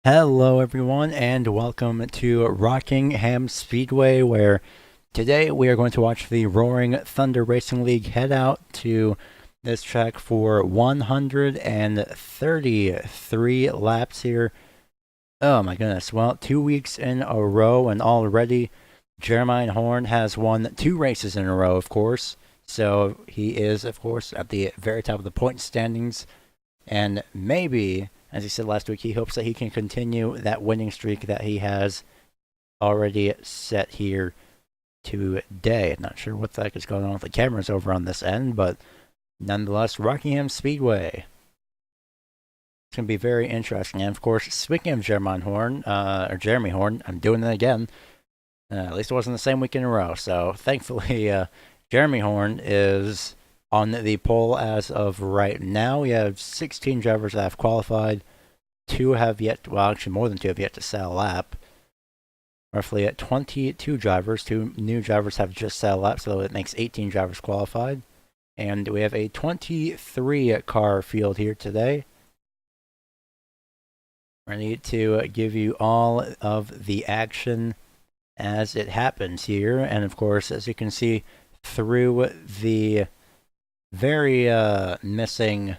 Hello everyone and welcome to Rockingham Speedway, where today we are going to watch the Roaring Thunder Racing League head out to this track for 133 laps here. Oh my goodness, well, 2 weeks in a row, and already Jeremy Horn has won 2 races in a row, of course. So he is, of course, at the very top of the point standings, and maybe, as he said last week, he hopes that he can continue that winning streak that he has already set here today. Not sure what the heck is going on with the cameras over on this end, but nonetheless, Rockingham Speedway. It's going to be very interesting. And of course, speaking of Jeremy Horn, I'm doing it again. At least it wasn't the same week in a row. So thankfully, Jeremy Horn is on the pole as of right now. We have 16 drivers that have qualified. 2 have yet, well, actually more than 2 have yet to set a lap. Roughly at 22 drivers. 2 new drivers have just set a lap, so it makes 18 drivers qualified. And we have a 23 car field here today. Ready to give you all of the action as it happens here. And of course, as you can see through the very missing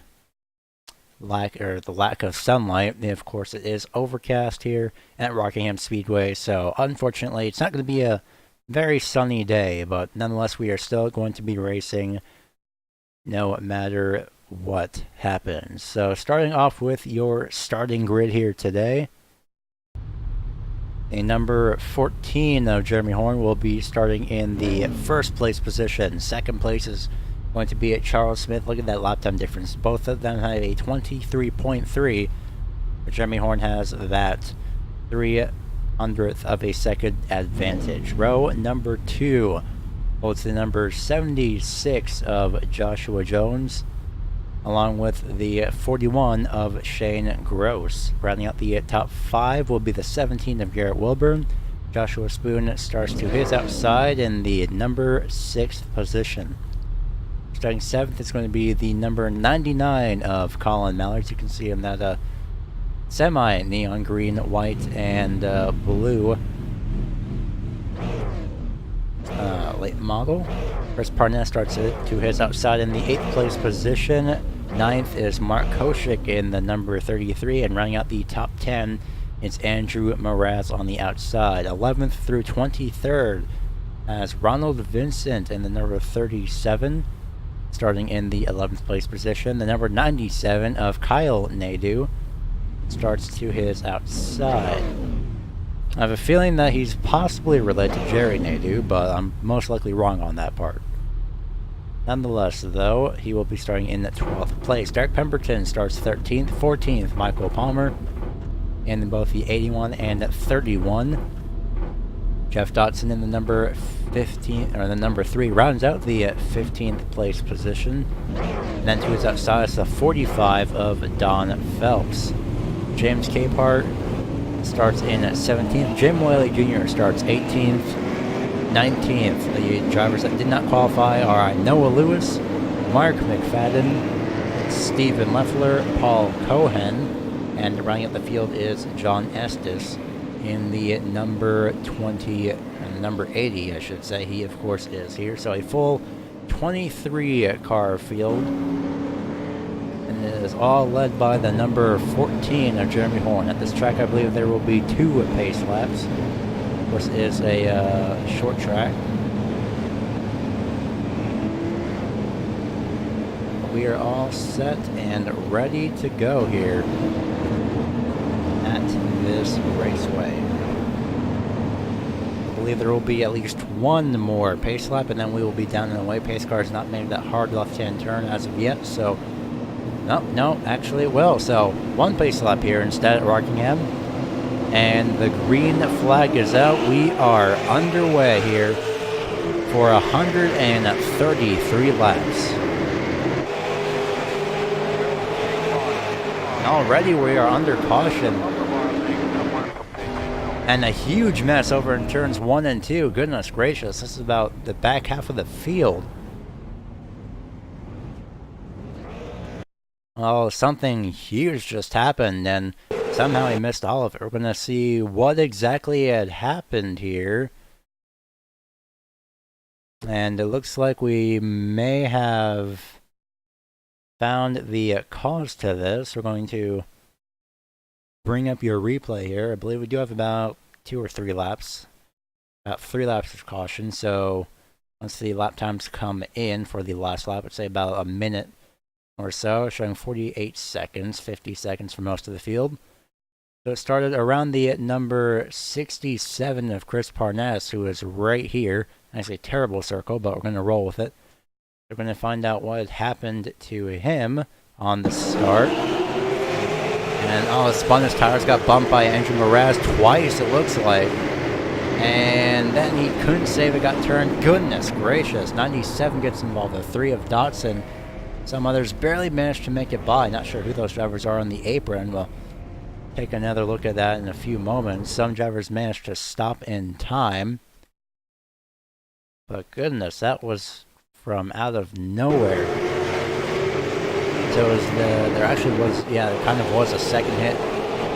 lack of sunlight, of course it is overcast here at Rockingham Speedway, so unfortunately it's not going to be a very sunny day, but nonetheless we are still going to be racing no matter what happens. So starting off with your starting grid here today, a number 14 of Jeremy Horn will be starting in the first place position. Second place is going to be at Charles Smith. Look at that lap time difference. Both of them have a 23.3, but Jeremy Horn has that 300th of a second advantage. Row number 2 holds the number 76 of Joshua Jones, along with the 41 of Shane Gross. Rounding out the top 5 will be the 17 of Garrett Wilburn. Joshua Spoon starts to his outside in the number 6th position. Starting 7th is going to be the number 99 of Colin Mallard. You can see him that semi-neon green, white, and blue late model. Chris Parnett starts to his outside in the 8th place position. 9th is Mark Koshik in the number 33, and rounding out the top 10 is Andrew Mraz on the outside. 11th through 23rd as Ronald Vincent in the number 37. Starting in the 11th place position, the number 97 of Kyle Nadeau starts to his outside. I have a feeling that he's possibly related to Jerry Nadeau, but I'm most likely wrong on that part. Nonetheless, though, he will be starting in the 12th place. Derek Pemberton starts 13th, 14th, Michael Palmer in both the 81 and 31. Jeff Dotson in the number 15, or the number 3, rounds out the 15th place position. And then to his outside is the 45 of Don Phelps. James Capehart starts in 17th. Jim Whaley Jr. starts 18th. 19th, the drivers that did not qualify are Noah Lewis, Mark McFadden, Stephen Leffler, Paul Cohen, and rounding out the field is John Estes in the number 20, number 80, I should say. He, of course, is here. So a full 23 car field. And it is all led by the number 14 of Jeremy Horn. At this track, I believe there will be 2 pace laps. Of course, it is a short track. We are all set and ready to go here at this raceway. believe there will be at least one more pace lap, and then we will be down and away. Pace car has not made that hard left-hand turn as of yet, so... No, actually it will. So, one pace lap here instead at Rockingham. And the green flag is out. We are underway here for 133 laps. Already we are under caution. And a huge mess over in turns 1 and 2. Goodness gracious, this is about the back half of the field. Oh, something huge just happened, and somehow I missed all of it. We're going to see what exactly had happened here. And it looks like we may have found the cause to this. We're going to bring up your replay here. I believe we do have about 2 or 3 laps. About 3 laps of caution, so once the lap times come in for the last lap, let's say about a minute or so, showing 48 seconds, 50 seconds for most of the field. So it started around the number 67 of Chris Parnas, who is right here. Actually, a terrible circle, but we're going to roll with it. We're going to find out what had happened to him on the start. And it spun his tires, got bumped by engine morass twice, it looks like. And then he couldn't save it, got turned. Goodness gracious, 97 gets involved, the 3 of Dotson. Some others barely managed to make it by. Not sure who those drivers are on the apron. We'll take another look at that in a few moments. Some drivers managed to stop in time. But goodness, that was from out of nowhere. So there actually was, there kind of was a second hit.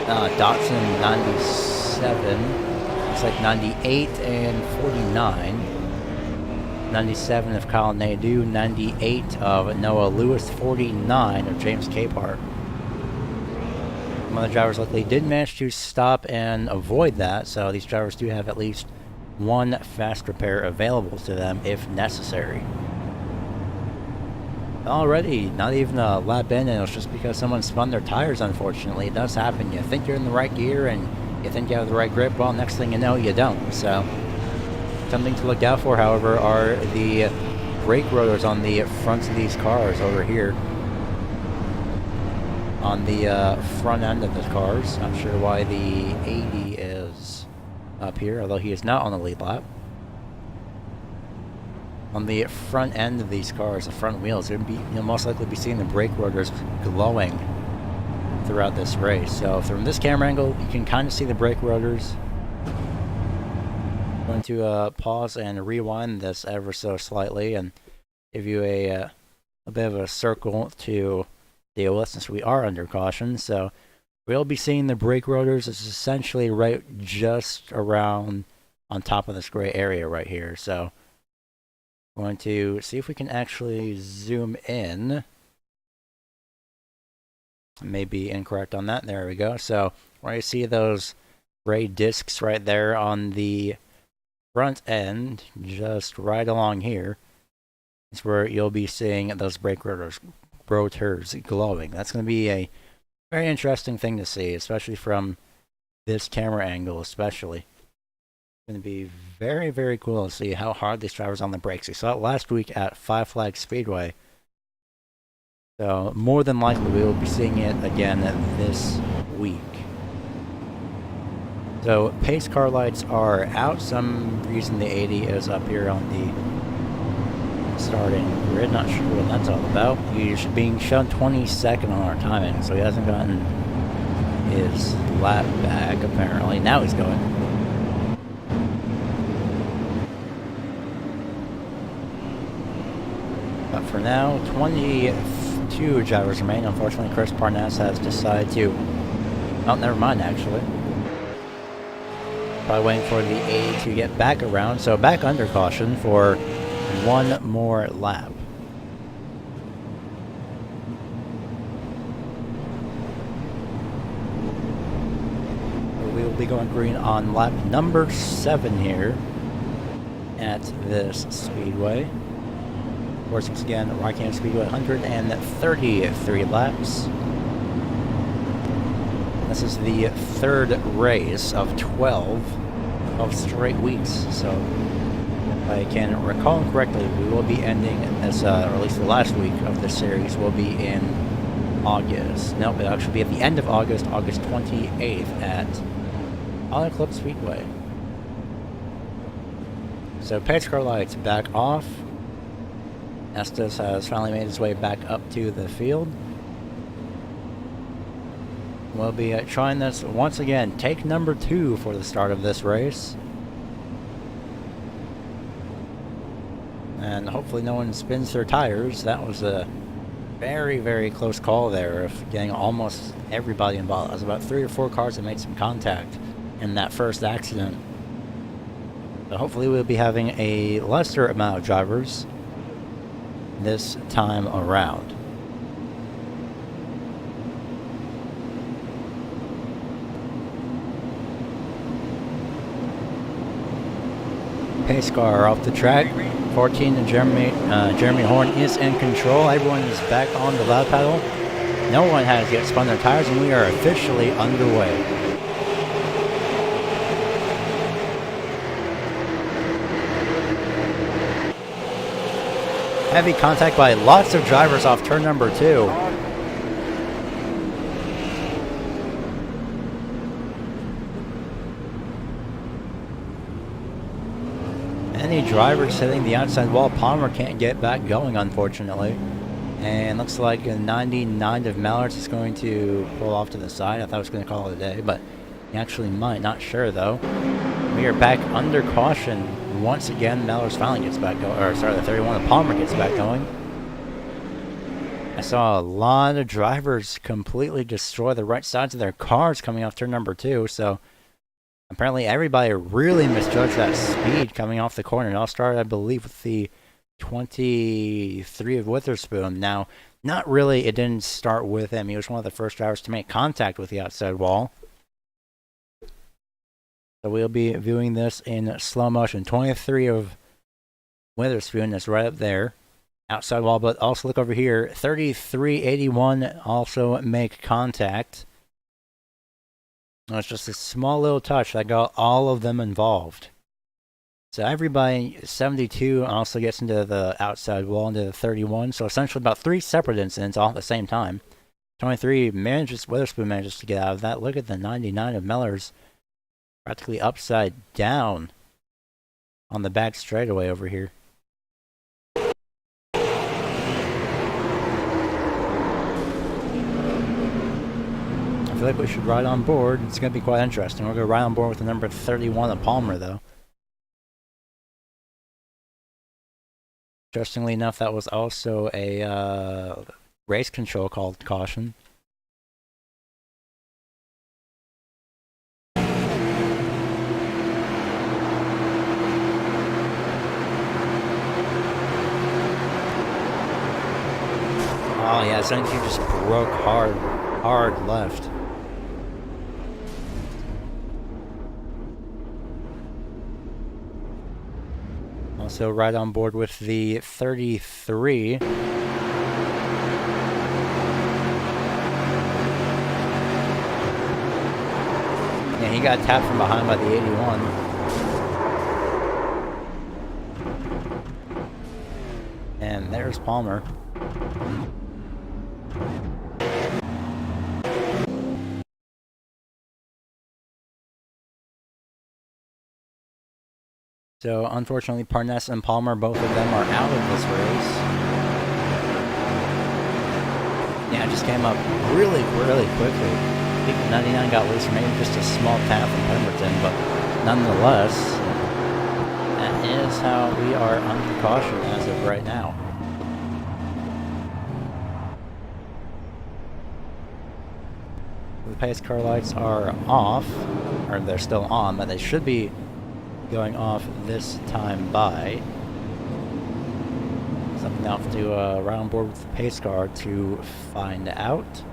Dotson 97. Looks like 98 and 49. 97 of Kyle Nadeau, 98 of Noah Lewis, 49 of James Capehart. Some other drivers luckily did manage to stop and avoid that, so these drivers do have at least one fast repair available to them if necessary. Already, not even a lap in, and it was just because someone spun their tires, unfortunately. It does happen. You think you're in the right gear and you think you have the right grip, well, next thing you know, you don't, so... Something to look out for, however, are the brake rotors on the fronts of these cars over here. On the front end of the cars. Not sure why the 80 is up here, although he is not on the lead lap. On the front end of these cars, the front wheels, you'll most likely be seeing the brake rotors glowing throughout this race. So from this camera angle, you can kind of see the brake rotors. I'm going to pause and rewind this ever so slightly and give you a bit of a circle to deal with since we are under caution. So we'll be seeing the brake rotors. It's essentially right just around on top of this gray area right here. So I'm going to see if we can actually zoom in. Maybe incorrect on that. There we go. So where you see those gray discs right there on the front end, just right along here, is where you'll be seeing those brake rotors glowing. That's going to be a very interesting thing to see, especially from this camera angle, especially. It's going to be very, very cool to see how hard these drivers on the brakes. We saw it last week at Five Flags Speedway. So more than likely we will be seeing it again this week. So pace car lights are out. Some reason the 80 is up here on the starting grid. Not sure what that's all about. He's being shown 22nd on our timing, so he hasn't gotten his lap back apparently. Now he's going. But for now, 22 drivers remain. Unfortunately, Chris Parnas has decided to... Oh, never mind actually. Probably waiting for the 80 to get back around, so back under caution for one more lap. We will be going green on lap number 7 here at this speedway. Of course, once again, Rockingham Speedway, 133 laps. This is the third race of 12 12 straight weeks. So, if I can recall correctly, we will be ending this, or at least the last week of this series will be in August. Nope, it'll actually be at the end of August, August 28th at Auto Club Speedway. So pace car lights back off. Estes has finally made his way back up to the field. We'll be trying this once again. Take number 2 for the start of this race. And hopefully no one spins their tires. That was a very, very close call there of getting almost everybody involved. There was about 3 or 4 cars that made some contact in that first accident. So hopefully we'll be having a lesser amount of drivers this time around. Pace car off the track. 14 and Jeremy Horn is in control. Everyone is back on the loud pedal. No one has yet spun their tires, and we are officially underway. Heavy contact by lots of drivers off turn number 2. Any drivers hitting the outside wall. Palmer can't get back going, unfortunately. And looks like a 99 of Mallards is going to pull off to the side. I thought I was going to call it a day, but he actually might. Not sure, though. We are back under caution. Once again, Mallards finally gets back going. Or, sorry, the 31 of Palmer gets back going. I saw a lot of drivers completely destroy the right sides of their cars coming off turn number 2, so apparently everybody really misjudged that speed coming off the corner. It all started, I believe, with the 23 of Witherspoon. Now, not really, it didn't start with him. He was one of the first drivers to make contact with the outside wall. So we'll be viewing this in slow motion. 23 of Witherspoon is right up there. Outside wall, but also look over here. 3381 also make contact. It's just a small little touch that got all of them involved. So everybody, 72 also gets into the outside wall, into the 31. So essentially about 3 separate incidents all at the same time. 23 Witherspoon manages to get out of that. Look at the 99 of Mellors. Practically upside down on the back straightaway over here. I feel like we should ride on board. It's going to be quite interesting. We're going to ride on board with the number 31 of Palmer, though. Interestingly enough, that was also a race control called caution. Oh yeah, it's like he just broke hard left. Also right on board with the 33. Yeah, he got tapped from behind by the 81. And there's Palmer. So, unfortunately, Parness and Palmer, both of them are out of this race. Yeah, it just came up really quickly. I think 99 got loose, maybe just a small tap from Pemberton, but nonetheless, that is how we are under caution as of right now. The pace car lights are off, or they're still on, but they should be going off this time by. Something I'll have to ride on board with the pace car to find out.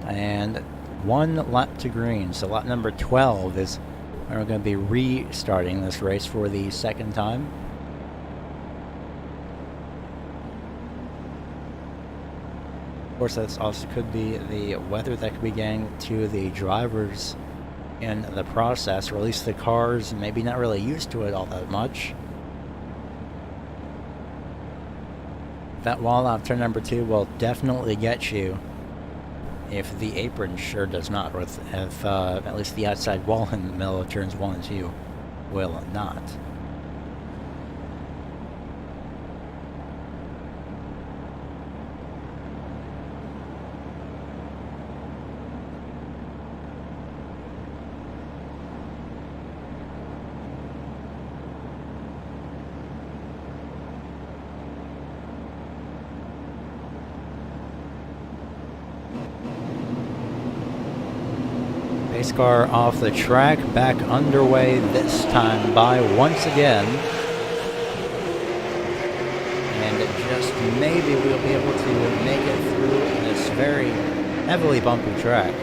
And 1 lap to green, so lap number 12 is when we're going to be restarting this race for the second time. Of course, this also could be the weather that could be getting to the drivers in the process, or at least the cars maybe not really used to it all that much. That wall off turn number 2 will definitely get you if the apron sure does not, or if at least the outside wall in the middle of turns 1 and 2 will not. Pace car off the track, back underway this time by once again. And just maybe we'll be able to make it through this very heavily bumpy track.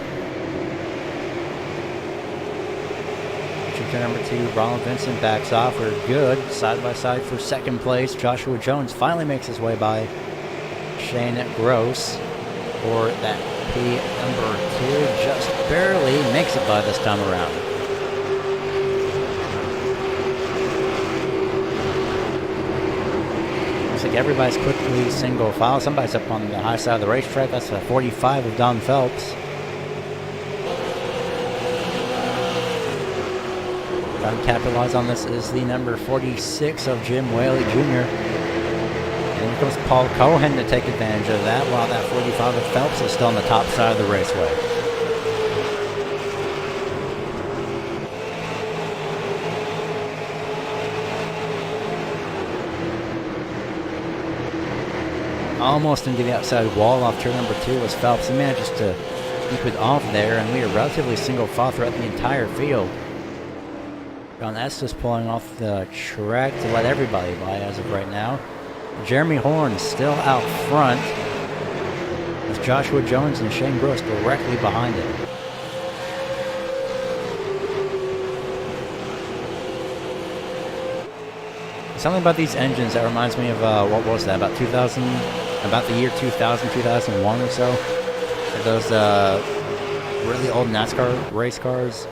Turn number 2, Ronald Vincent backs off. We're good. Side by side for second place. Joshua Jones finally makes his way by Shane Gross for that P number 2. Just barely makes it by this time around. Looks like everybody's quickly single file. Somebody's up on the high side of the racetrack. That's the 45 of Don Phelps. Trying to capitalize on this is the number 46 of Jim Whaley Jr. And here comes Paul Cohen to take advantage of that, while that 45 of Phelps is still on the top side of the raceway. Almost into the outside wall off turn number 2 was Phelps. He manages to keep it off there, and we are relatively single file throughout the entire field. John Estes pulling off the track to let everybody by as of right now. Jeremy Horn still out front, with Joshua Jones and Shane Gross directly behind him. Something about these engines that reminds me of, what was that, about the year 2000, 2001 or so? Those really old NASCAR race cars.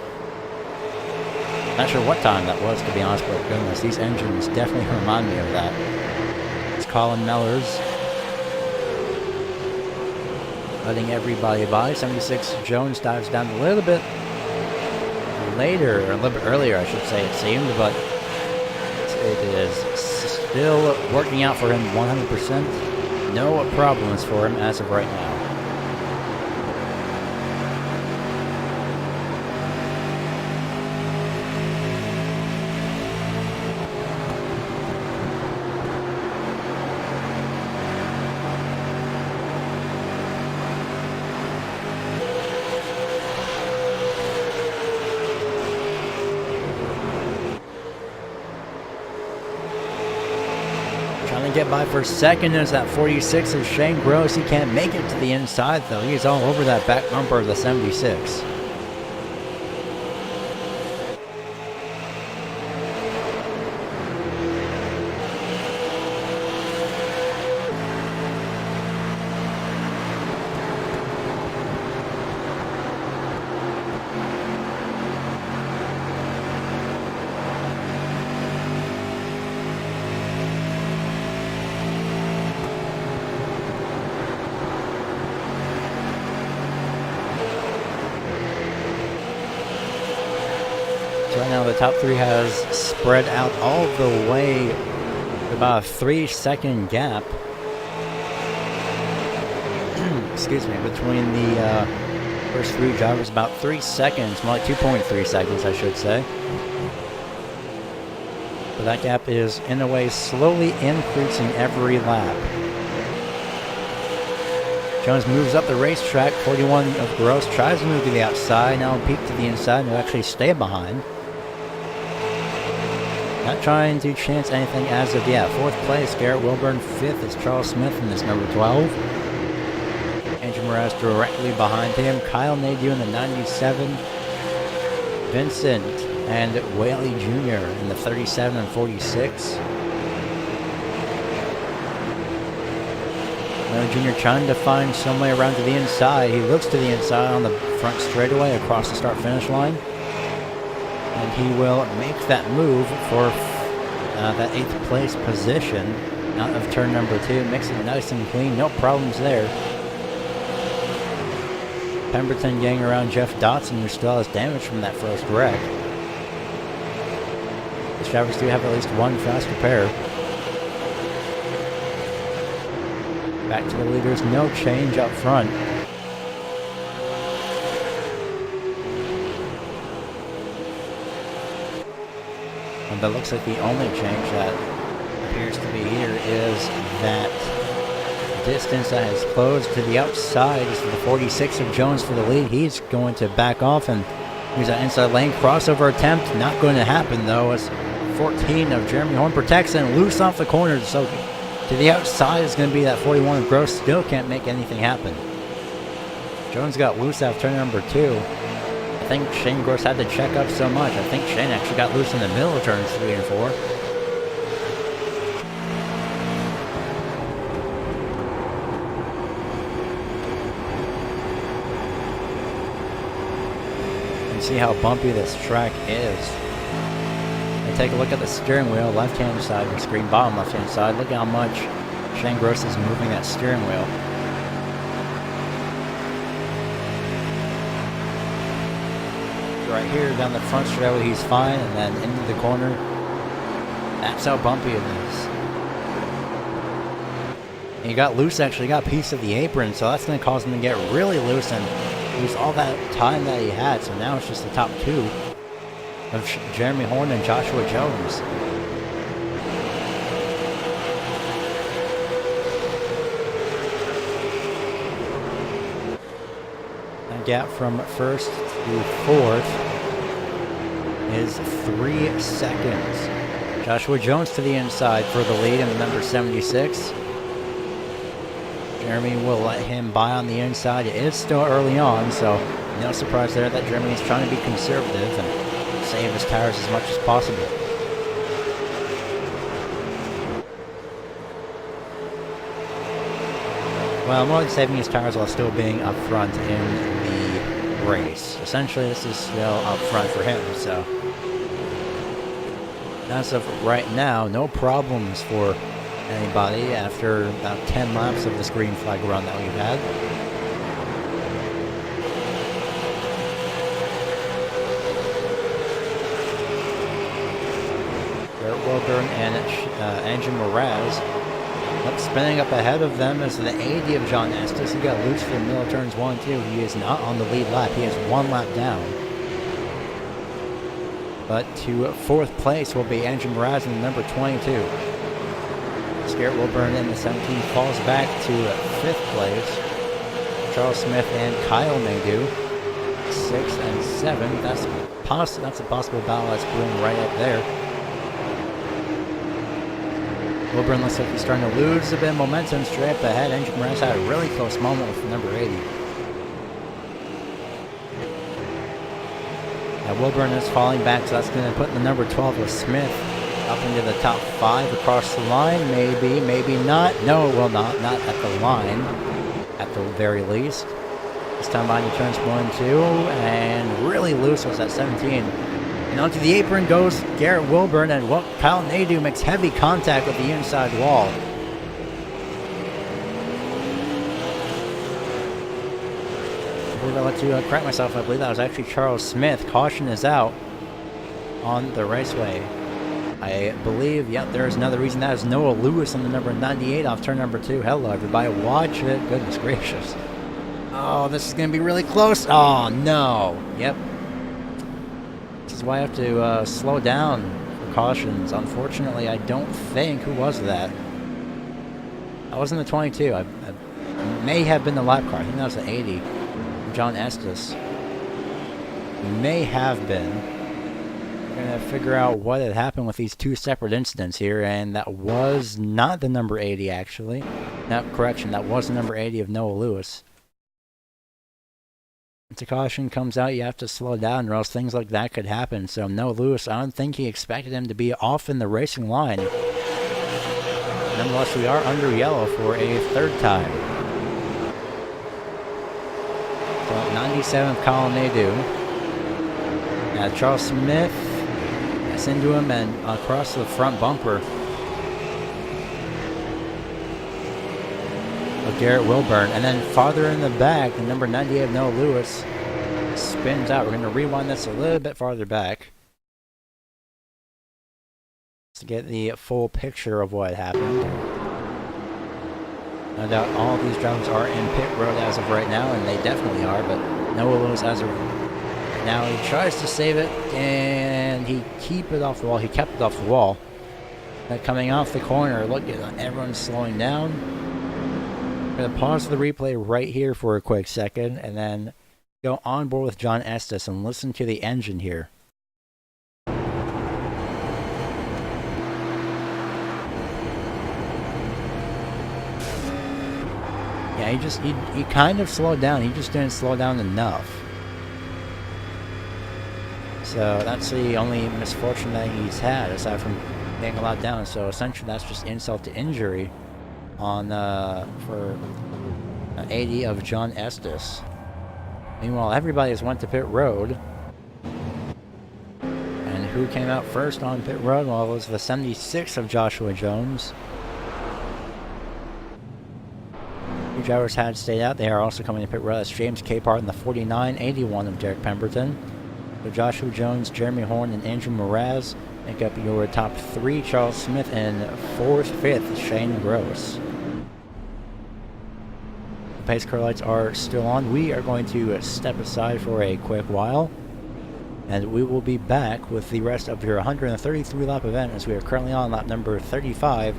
Not sure what time that was, to be honest, but goodness, these engines definitely remind me of that. It's Colin Mellors letting everybody by. 76 Jones dives down a little bit later, or a little bit earlier, I should say, it seemed, but it is still working out for him 100%. No problems for him as of right now. Get by for second is that 46 of Shane Gross. He can't make it to the inside though. He's all over that back bumper of the 76. Right now the top 3 has spread out all the way to about a 3-second gap excuse me, between the first 3 drivers. About 3 seconds, more like 2.3 seconds I should say. But that gap is in a way slowly increasing every lap. Jones moves up the racetrack. 41 of Gross tries to move to the outside, now peek to the inside and will actually stay behind. Not trying to chance anything as of yet. 4th place, Garrett Wilburn. 5th is Charles Smith in this number 12. Andrew Moraes directly behind him. Kyle Nadeau in the 97. Vincent and Whaley Jr. in the 37 and 46. Whaley Jr. trying to find some way around to the inside. He looks to the inside on the front straightaway across the start-finish line. And he will make that move for that 8th place position out of turn number 2. Makes it nice and clean, no problems there. Pemberton getting around Jeff Dotson, who still has damage from that first wreck. The drivers do have at least one fast repair. Back to the leaders, no change up front. And that looks like the only change that appears to be here is that distance that has closed to the outside is the 46 of Jones for the lead. He's going to back off, and here's that inside lane crossover attempt. Not going to happen though, as 14 of Jeremy Horn protects and loose off the corner. So to the outside is going to be that 41 of Gross. Still can't make anything happen. Jones got loose after turn number 2. I think Shane Gross had to check up so much. I think Shane actually got loose in the middle of turns 3 and 4. See how bumpy this track is. And take a look at the steering wheel, left-hand side of the screen, bottom left-hand side. Look at how much Shane Gross is moving that steering wheel. Right here down the front straightaway, he's fine, and then into the corner, that's how bumpy it is. And he got loose, actually, he got a piece of the apron, so that's going to cause him to get really loose and lose all that time that he had. So now it's just the top 2 of Jeremy Horn and Joshua Jones. That gap from 1st to 4th is 3 seconds. Joshua Jones to the inside for the lead in the number 76. Jeremy will let him by on the inside. It is still early on, so no surprise there that Jeremy is trying to be conservative and save his tires as much as possible. Well, more than saving his tires while still being up front in the race. Essentially, this is still up front for him, so as of right now, no problems for anybody after about 10 laps of this green flag run that we've had. Garrett Wilburn and Andrew Mraz spinning up ahead of them as the 80 of John Estes. He got loose for the middle of turns 1 and 2. He is not on the lead lap. He is 1 lap down. But to 4th place will be Andrew Mraz in the number 22. Garrett Wilburn in the 17 falls back to 5th place. Charles Smith and Kyle Maydew, 6 and 7. That's a possible battle that's brewing right up there. Wilburn looks like he's starting to lose a bit of momentum straight up ahead. Andrew Mraz had a really close moment with number 80. Now Wilburn is falling back, so that's going to put the number 12 of Smith up into the top 5 across the line. Maybe, maybe not. No, it will not. Not at the line, at the very least. This time behind he turns 1 and 2, and really loose was that 17. And onto the apron goes Garrett Wilburn, and Kyle Nadeau makes heavy contact with the inside wall. I believe I let you correct myself. I believe that was actually Charles Smith. Caution is out on the raceway. I believe, yep, there's another reason. That is Noah Lewis on the number 98 off turn number 2. Hello, everybody. Watch it. Goodness gracious. Oh, this is going to be really close. Oh, no. Yep. This is why I have to slow down for cautions. Unfortunately, I don't think... Who was that? That wasn't the 22. I may have been the lap car. I think that was the 80. John Estes. May have been. We're going to figure out what had happened with these 2 separate incidents here, and that was not the number 80, actually. No, correction, that was the number 80 of Noah Lewis. Once a caution comes out, you have to slow down, or else things like that could happen. So Noah Lewis, I don't think he expected him to be off in the racing line. Nonetheless, we are under yellow for a 3rd time. So 97th Colin Nadeau. Charles Smith gets into him and across the front bumper of Garrett Wilburn. And then farther in the back, the number 98 of Noah Lewis spins out. We're going to rewind this a little bit farther back to get the full picture of what happened. No doubt all these drivers are in pit road as of right now, and they definitely are, but Noah Lewis as of now, he tries to save it, and he kept it off the wall. Now coming off the corner, look at everyone's slowing down. I'm going to pause the replay right here for a quick second, and then go on board with John Estes and listen to the engine here. Yeah, he kind of slowed down. He just didn't slow down enough. So that's the only misfortune that he's had, aside from getting a lot down. So essentially, that's just insult to injury on for 80 of John Estes. Meanwhile, everybody has went to pit road. And who came out first on pit road? Well, it was the 76 of Joshua Jones. Two drivers had stayed out. They are also coming to pit road. That's James Capehart and the 4981 of Derek Pemberton. So Joshua Jones, Jeremy Horn, and Andrew Mraz make up your top three. Charles Smith and fourth, fifth, Shane Gross. The pace car lights are still on. We are going to step aside for a quick while, and we will be back with the rest of your 133 lap event, as we are currently on lap number 35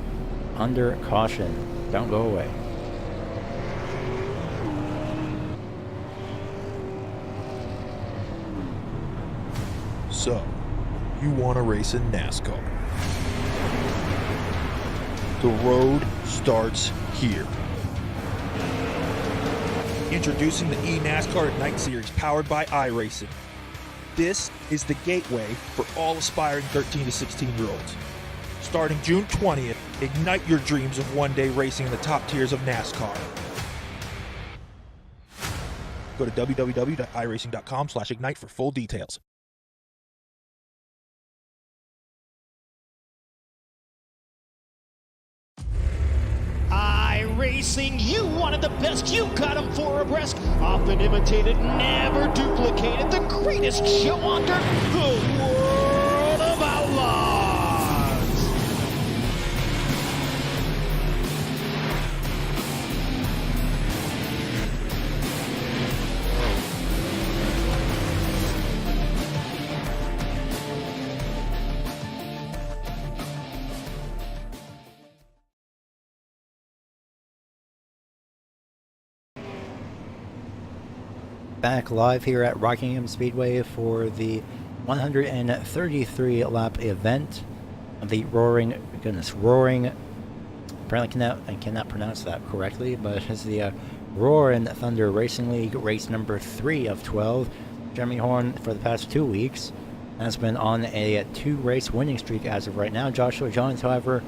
under caution. Don't go away. So, you want to race in NASCAR. The road starts here. Introducing the eNASCAR Ignite Series powered by iRacing. This is the gateway for all aspiring 13 to 16-year-olds. Starting June 20th, ignite your dreams of one day racing in the top tiers of NASCAR. Go to www.iracing.com/ignite for full details. iRacing, you wanted the best, you got them for abreast. Often imitated, never duplicated. The greatest show on dirt, the World of Outlaws. Back live here at Rockingham Speedway for the 133 lap event of the Roaring, apparently I cannot pronounce that correctly, but it's the Roaring Thunder Racing League race number 3 of 12. Jeremy Horn, for the past 2 weeks, has been on a 2-race winning streak as of right now. Joshua Jones, however,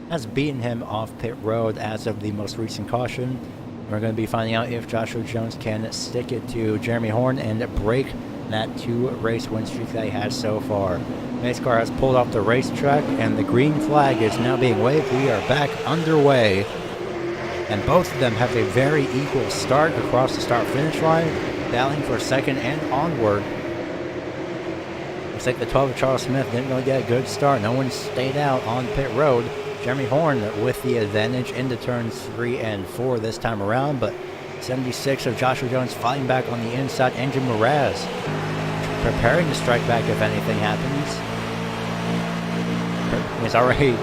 has beaten him off pit road as of the most recent caution. We're going to be finding out if Joshua Jones can stick it to Jeremy Horn and break that 2-race win streak that he has so far. Pace car has pulled off the racetrack, and the green flag is now being waved. We are back underway, and both of them have a very equal start across the start-finish line, battling for second and onward. Looks like the 12 of Charles Smith didn't really get a good start. No one stayed out on pit road. Jeremy Horn with the advantage into turns 3 and 4 this time around, but 76 of Joshua Jones fighting back on the inside. Andrew Mraz preparing to strike back if anything happens. He's already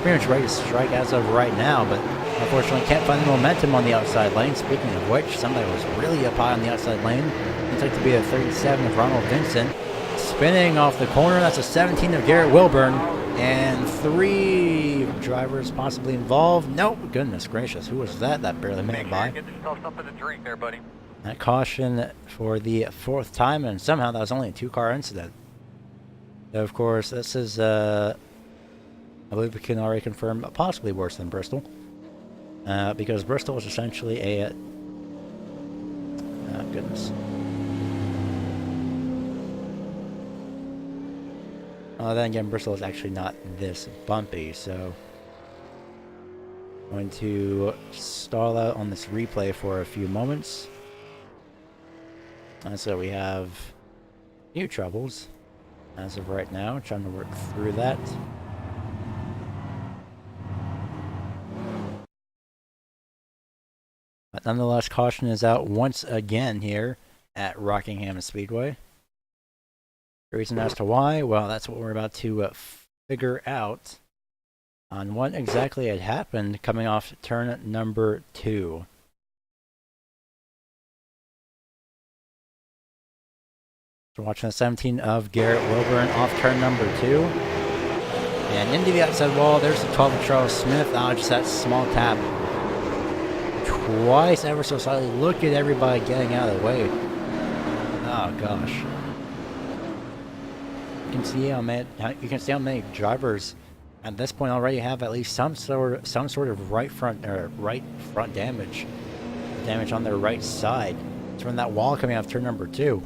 pretty much ready to strike as of right now, but unfortunately can't find the momentum on the outside lane. Speaking of which, somebody was really up high on the outside lane. Looks like to be a 37 of Ronald Vincent. Spinning off the corner, that's a 17 of Garrett Wilburn. And 3 drivers possibly involved. Nope, goodness gracious, who was that? That barely made it by. Get yourself something to drink there, buddy. That caution for the 4th time, and somehow that was only a 2-car incident. So of course, this is, I believe we can already confirm, possibly worse than Bristol. Because Bristol was essentially a, goodness. Then again, Bristol is actually not this bumpy, so going to stall out on this replay for a few moments. And so we have new troubles as of right now, trying to work through that. But nonetheless, caution is out once again here at Rockingham Speedway. The reason as to why, well, that's what we're about to figure out on what exactly had happened coming off turn number 2. So watching the 17 of Garrett Wilburn off turn number 2. And into the outside wall, there's the 12 of Charles Smith. Just that small tap. Twice ever so slightly. Look at everybody getting out of the way. Oh gosh. You can see how many drivers at this point already have at least some sort of right front damage on their right side. It's from that wall coming off turn number 2.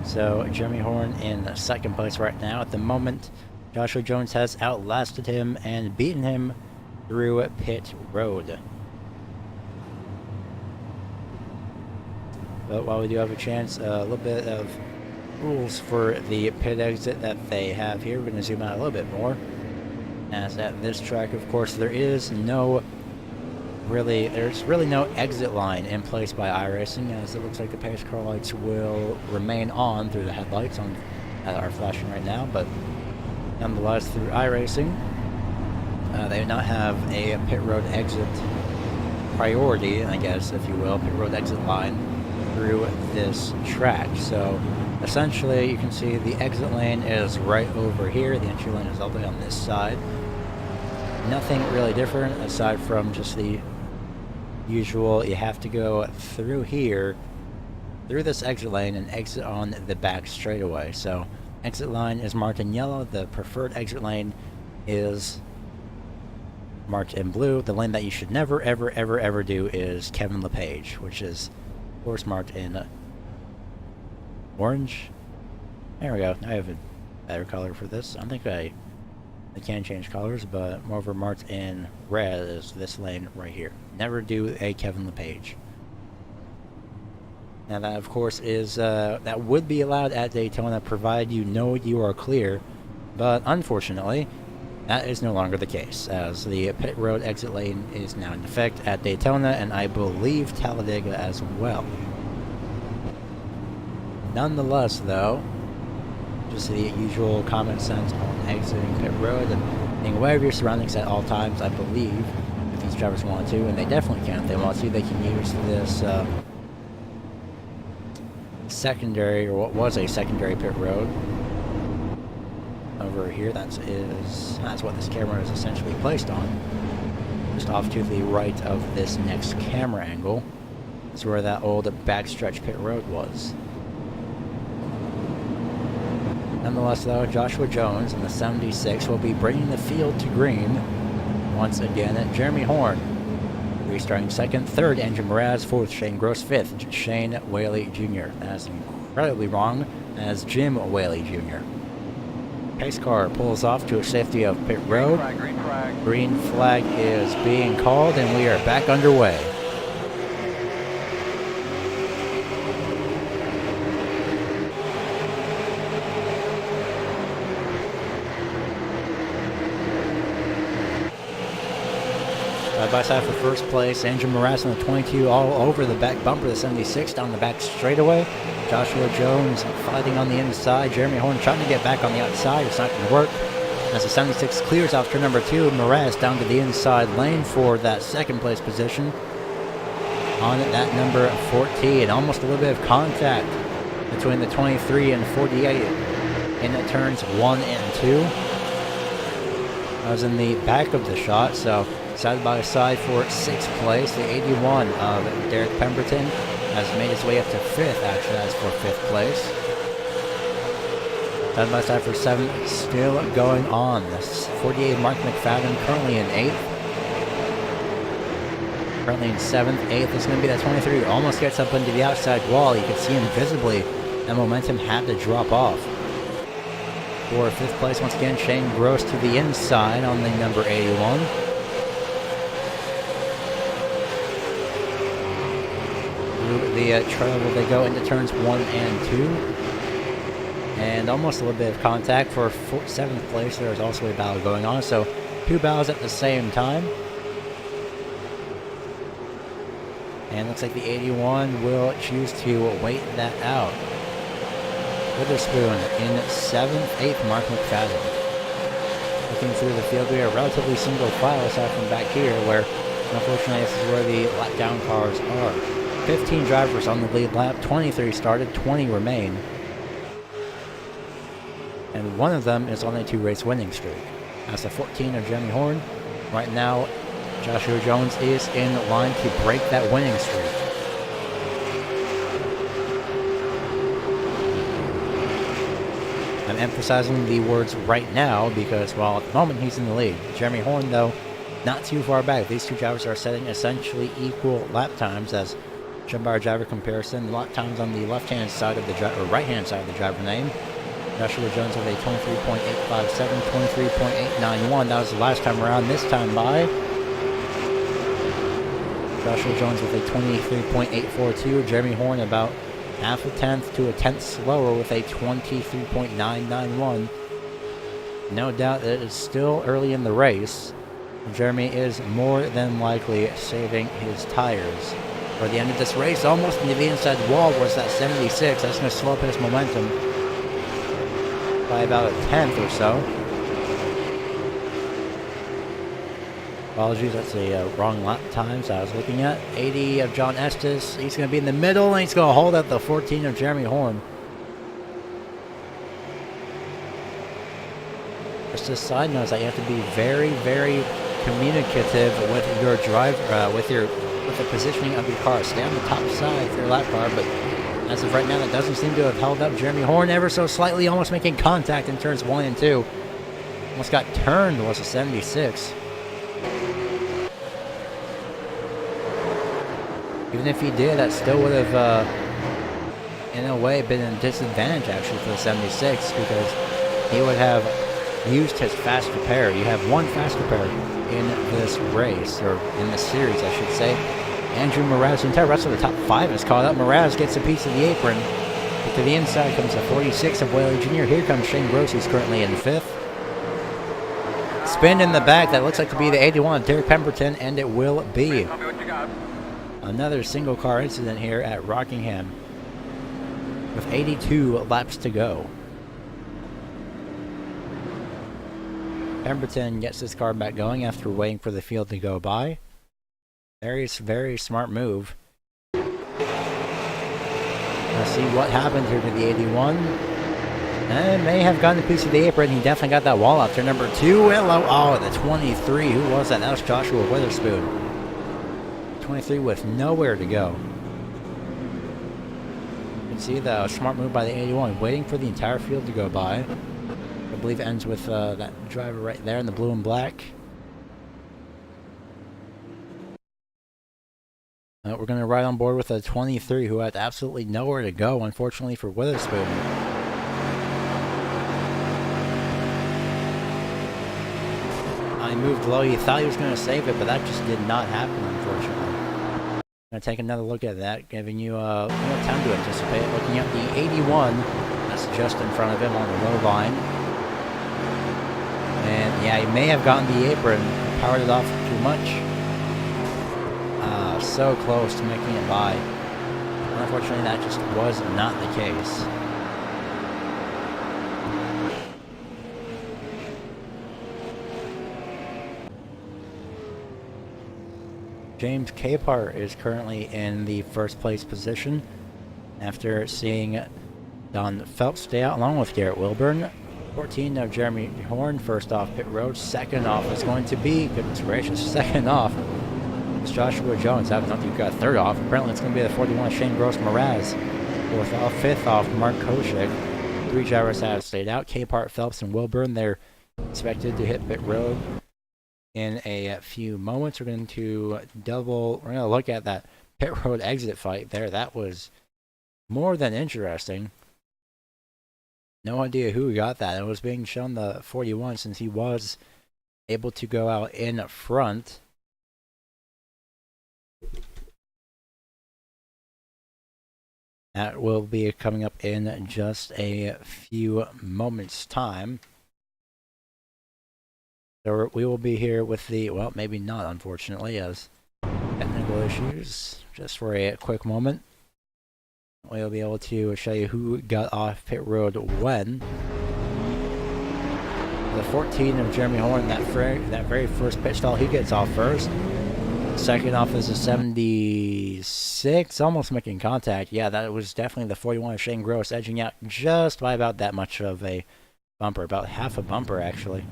So Jeremy Horn in second place right now. At the moment, Joshua Jones has outlasted him and beaten him through pit road. But while we do have a chance, a little bit of rules for the pit exit that they have here. We're going to zoom out a little bit more. As at this track, of course, there's really no exit line in place by iRacing, as it looks like the pace car lights will remain on through the headlights that are flashing right now. But nonetheless, through iRacing, they do not have a pit road exit priority, I guess, if you will, pit road exit line through this track. So essentially, you can see the exit lane is right over here. The entry lane is all the way on this side. Nothing really different aside from just the usual, you have to go through here, through this exit lane, and exit on the back straightaway. So exit line is marked in yellow. The preferred exit lane is marked in blue. The lane that you should never, ever, ever, ever do is Kevin LePage, which is, of course, marked in orange. There we go. I have a better color for this. I think I can change colors, but moreover marked in red is this lane right here. Never do a Kevin LePage. Now that, of course, is that would be allowed at Daytona, provided you know you are clear, but unfortunately, that is no longer the case, as the pit road exit lane is now in effect at Daytona, and I believe Talladega as well. Nonetheless, though, just the usual common sense on exiting pit road and being aware of your surroundings at all times. I believe if these drivers want to, and they definitely can if they want to, they can use this secondary, or what was a secondary pit road over here. That's what this camera is essentially placed on, just off to the right of this next camera angle. That's where that old backstretch pit road was. Nonetheless, though, Joshua Jones in the 76 will be bringing the field to green once again at Jeremy Horn. Restarting second, third, Andrew Mraz, fourth, Shane Gross, fifth, Shane Whaley Jr. That's incredibly wrong, as Jim Whaley Jr. Pace car pulls off to a safety of pit road. Green flag. Green flag is being called, and we are back underway. By side for first place, Andrew Morass on the 22 all over the back bumper, the 76 down the back straightaway. Joshua Jones fighting on the inside. Jeremy Horn trying to get back on the outside. It's not going to work. As the 76 clears off turn number 2, Morass down to the inside lane for that second place position. On that number 14, almost a little bit of contact between the 23 and 48 in the turns 1 and 2. I was in the back of the shot, so side by side for 6th place. The 81 of Derek Pemberton has made his way up to 5th, actually, that's for 5th place. Side by side for 7th, still going on. This 48 Mark McFadden currently in 8th. currently in 7th. 8th is going to be that 23 who almost gets up into the outside wall. You can see him visibly. That momentum had to drop off. For 5th place, once again, Shane Gross to the inside on the number 81. Through the travel, they go into turns 1 and 2. And almost a little bit of contact for 7th place. There's also a battle going on, so 2 battles at the same time. And looks like the 81 will choose to wait that out. Witherspoon in 7th, 8th, Mark McFadden. Looking through the field, we are relatively single file aside from back here, where unfortunately this is where the lap down cars are. 15 drivers on the lead lap, 23 started, 20 remain. And one of them is on a 2-race winning streak. That's the 14 of Jeremy Horn. Right now, Joshua Jones is in line to break that winning streak. I'm emphasizing the words right now because, well, at the moment he's in the lead. Jeremy Horn, though, not too far back. These two drivers are setting essentially equal lap times as jump by driver comparison. Lap times on the left-hand side of the driver, or right-hand side of the driver name. Joshua Jones with a 23.857, 23.891. That was the last time around. This time by Joshua Jones with a 23.842. Jeremy Horn about half a tenth to a tenth slower with a 23.991. No doubt that it's still early in the race. Jeremy is more than likely saving his tires. For the end of this race, almost into the inside wall was that 76. That's going to slow up his momentum by about a tenth or so. Apologies, that's a wrong lap times I was looking at. 80 of John Estes. He's going to be in the middle, and he's going to hold up the 14 of Jeremy Horn. Just a side note, that you have to be very, very communicative with your with the positioning of your car. Stay on the top side for your lap car, but as of right now, that doesn't seem to have held up. Jeremy Horn ever so slightly, almost making contact in turns 1 and 2. Almost got turned, was a 76. Even if he did, that still would have, in a way, been a disadvantage, actually, for the 76, because he would have used his fast repair. You have one fast repair in this race, or in this series, I should say. Andrew Mraz, the entire rest of the top 5 is caught up. Mraz gets a piece of the apron. But to the inside comes the 46 of Whaley Jr. Here comes Shane Gross, who's currently in 5th. Spin in the back, that looks like to be the 81 of Derek Pemberton, and it will be. Tell me what you got. Another single car incident here at Rockingham with 82 laps to go. Pemberton gets his car back going after waiting for the field to go by. Very, very smart move. Let's see what happened here to the 81. And may have gotten a piece of the apron. He definitely got that wall out there. Number 2, hello. Oh, the 23. Who was that? That was Joshua Witherspoon. 23 with nowhere to go. You can see the smart move by the 81, waiting for the entire field to go by. I believe it ends with that driver right there in the blue and black. We're going to ride on board with a 23 who had absolutely nowhere to go, unfortunately for Witherspoon. I moved low. You thought he was going to save it, but that just did not happen, unfortunately. I'm going to take another look at that, giving you more time to anticipate. Looking at the 81, that's just in front of him on the low line. And yeah, he may have gotten the apron, powered it off too much. So close to making it by. Unfortunately, that just was not the case. James Capehart is currently in the first place position after seeing Don Phelps stay out along with Garrett Wilburn. 14 of Jeremy Horn first off pit road. Second off is going to be, goodness gracious, second off. It's Joshua Jones. I don't think got third off. Apparently it's going to be the 41 of Shane Gross Mraz. Fourth off, fifth off, Mark Koshik. 3 drivers have stayed out. Capehart, Phelps, and Wilburn. They're expected to hit pit road in a few moments. We're going to look at that pit road exit fight there. That was more than interesting. No idea who got that. It was being shown the 41 since he was able to go out in front. That will be coming up in just a few moments' time. So we will be here with the, well, maybe not, unfortunately, as technical issues. Just for a quick moment, we'll be able to show you who got off pit road when. The 14 of Jeremy Horn, that very first pit stall, he gets off first. Second off is a 76, almost making contact. Yeah, that was definitely the 41 of Shane Gross, edging out just by about that much of a bumper, about half a bumper actually.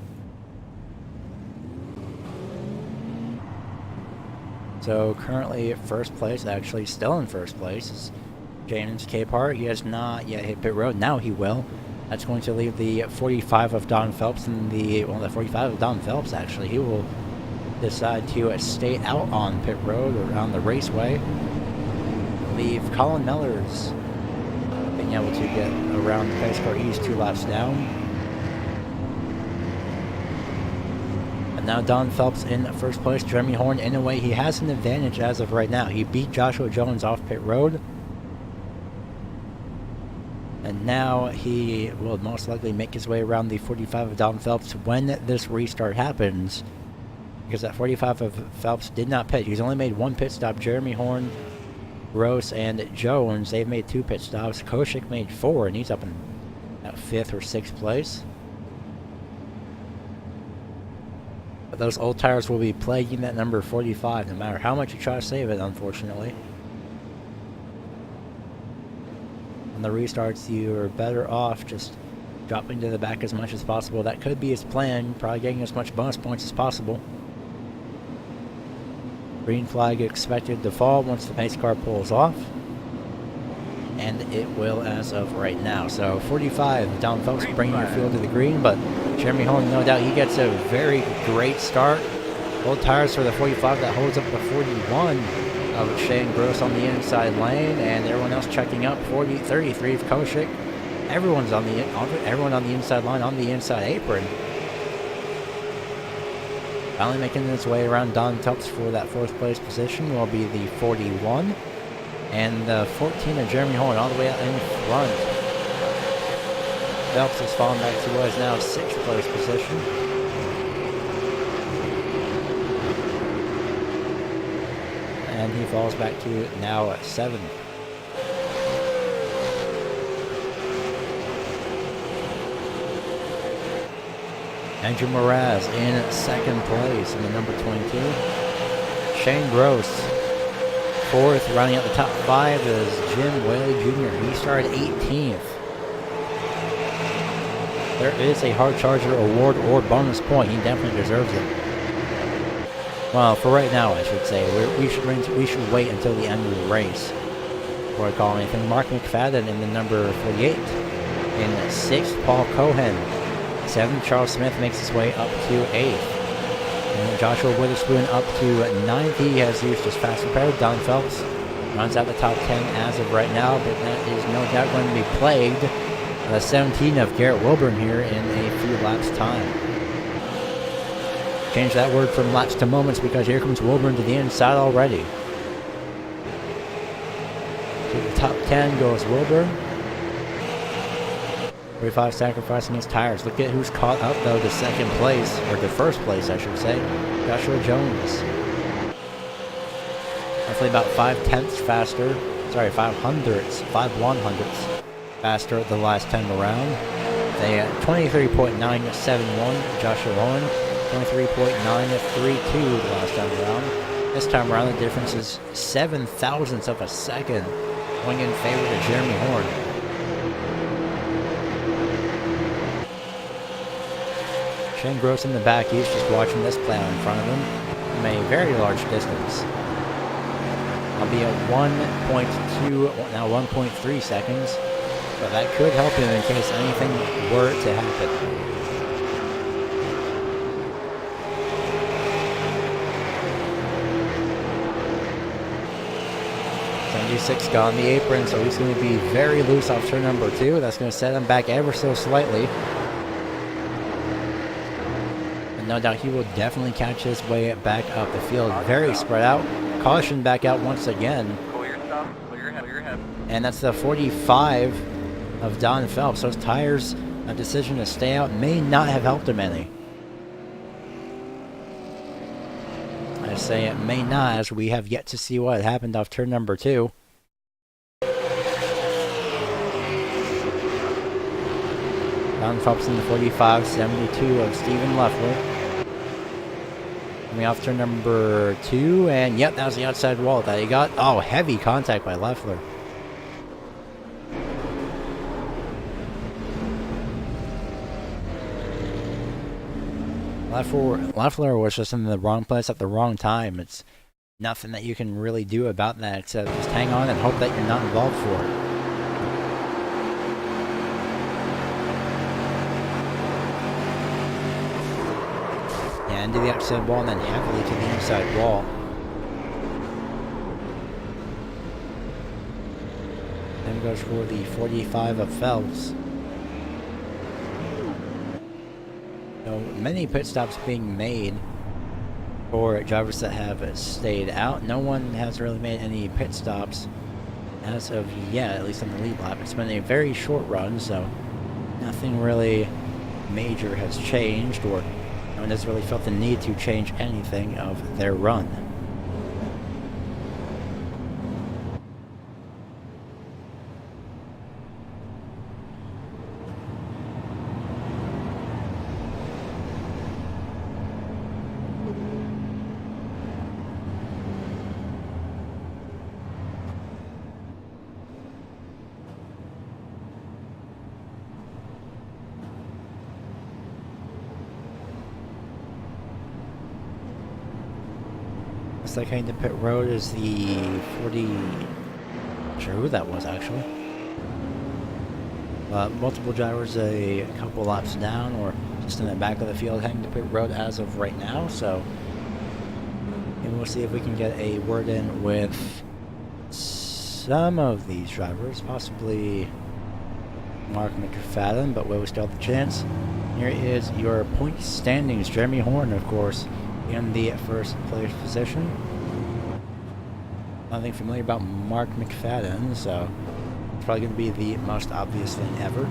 So currently first place, actually still in first place, is James Capehart. He has not yet hit pit road. Now he will. That's going to leave the 45 of Don Phelps and the 45 of Don Phelps actually. He will decide to stay out on pit road or on the raceway. Leave Colin Mellors being able to get around the pace car. He's 2 laps down. And now Don Phelps in first place. Jeremy Horn, in a way, he has an advantage as of right now. He beat Joshua Jones off pit road. And now he will most likely make his way around the 45 of Don Phelps when this restart happens. Because that 45 of Phelps did not pit. He's only made 1 pit stop. Jeremy Horn, Gross, and Jones, they've made 2 pit stops. Koshik made 4, and he's up in 5th or 6th place. But those old tires will be plaguing that number 45, no matter how much you try to save it, unfortunately. On the restarts, you're better off just dropping to the back as much as possible. That could be his plan, probably getting as much bonus points as possible. Green flag expected to fall once the pace car pulls off. And it will as of right now. So 45, Don Phelps bringing your field to the green, but Jeremy Horn, no doubt, he gets a very great start. Old tires for the 45 that holds up the 41 of Shane Gross on the inside lane, and everyone else checking up. 33 of Koshik. Everyone on the inside line, on the inside apron. Finally making his way around Don Phelps for that 4th place position will be the 41. And the 14 of Jeremy Horn all the way out in front. Phelps has fallen back to what is now 6th place position. And he falls back to now 7th. Andrew Mraz in 2nd place in the number 22. Shane Gross, 4th. Rounding out the top 5 is Jim Whaley Jr. He started 18th. There is a Hard Charger award or bonus point. He definitely deserves it. Well, for right now, I should say. We should wait until the end of the race before I call anything. Mark McFadden in the number 48. In 6th, Paul Cohen. 7th, Charles Smith makes his way up to 8th. And Joshua Witherspoon up to 9th. He has used his fast repair. Don Phelps runs out the top 10 as of right now, but that is no doubt going to be plagued. The 17 of Garrett Wilburn here in a few laps' time. Change that word from laps to moments because here comes Wilburn to the inside already. To the top 10 goes Wilburn. 45 sacrificing his tires. Look at who's caught up though to 2nd place, or to 1st place I should say. Joshua Jones. Roughly about 5/10 faster. Sorry, 5/100ths faster the last time around. They 23.971 Joshua Horn. 23.932 the last time around. This time around the difference is 0.07 of a second going in favor of Jeremy Horn. Shane Gross in the back, he's just watching this play out in front of him from a very large distance. I'll be at 1.2, now 1.3 seconds, but that could help him in case anything were to happen. 76 got on the apron, so he's going to be very loose off turn number 2. That's going to set him back ever so slightly. And no doubt he will definitely catch his way back up the field. Very spread out. Caution back out once again. Clear stop. Clear ahead. And that's the 45 of Don Phelps. Those tires, a decision to stay out may not have helped him any. I say it may not, as we have yet to see what happened off turn number 2. Don Phelps in the 45, 72 of Stephen Leffler. Coming off turn number 2, and yep, that was the outside wall that he got. Oh, heavy contact by Leffler. Leffler was just in the wrong place at the wrong time. It's nothing that you can really do about that except just hang on and hope that you're not involved for it. And to the outside wall and then heavily to the inside wall. Then goes for the 45 of Phelps. So many pit stops being made for drivers that have stayed out. No one has really made any pit stops as of yet, at least on the lead lap. It's been a very short run, so nothing really major has changed, or no one has really felt the need to change anything of their run. Looks like heading to pit road is the 40... Not sure who that was, actually. Multiple drivers a couple laps down, or just in the back of the field heading to pit road as of right now, so... And we'll see if we can get a word in with some of these drivers, possibly Mark McFadden, but we still have the chance. Here is your point standings. Jeremy Horn, of course, in the first place position. Nothing familiar about Mark McFadden, so it's probably going to be the most obvious thing ever.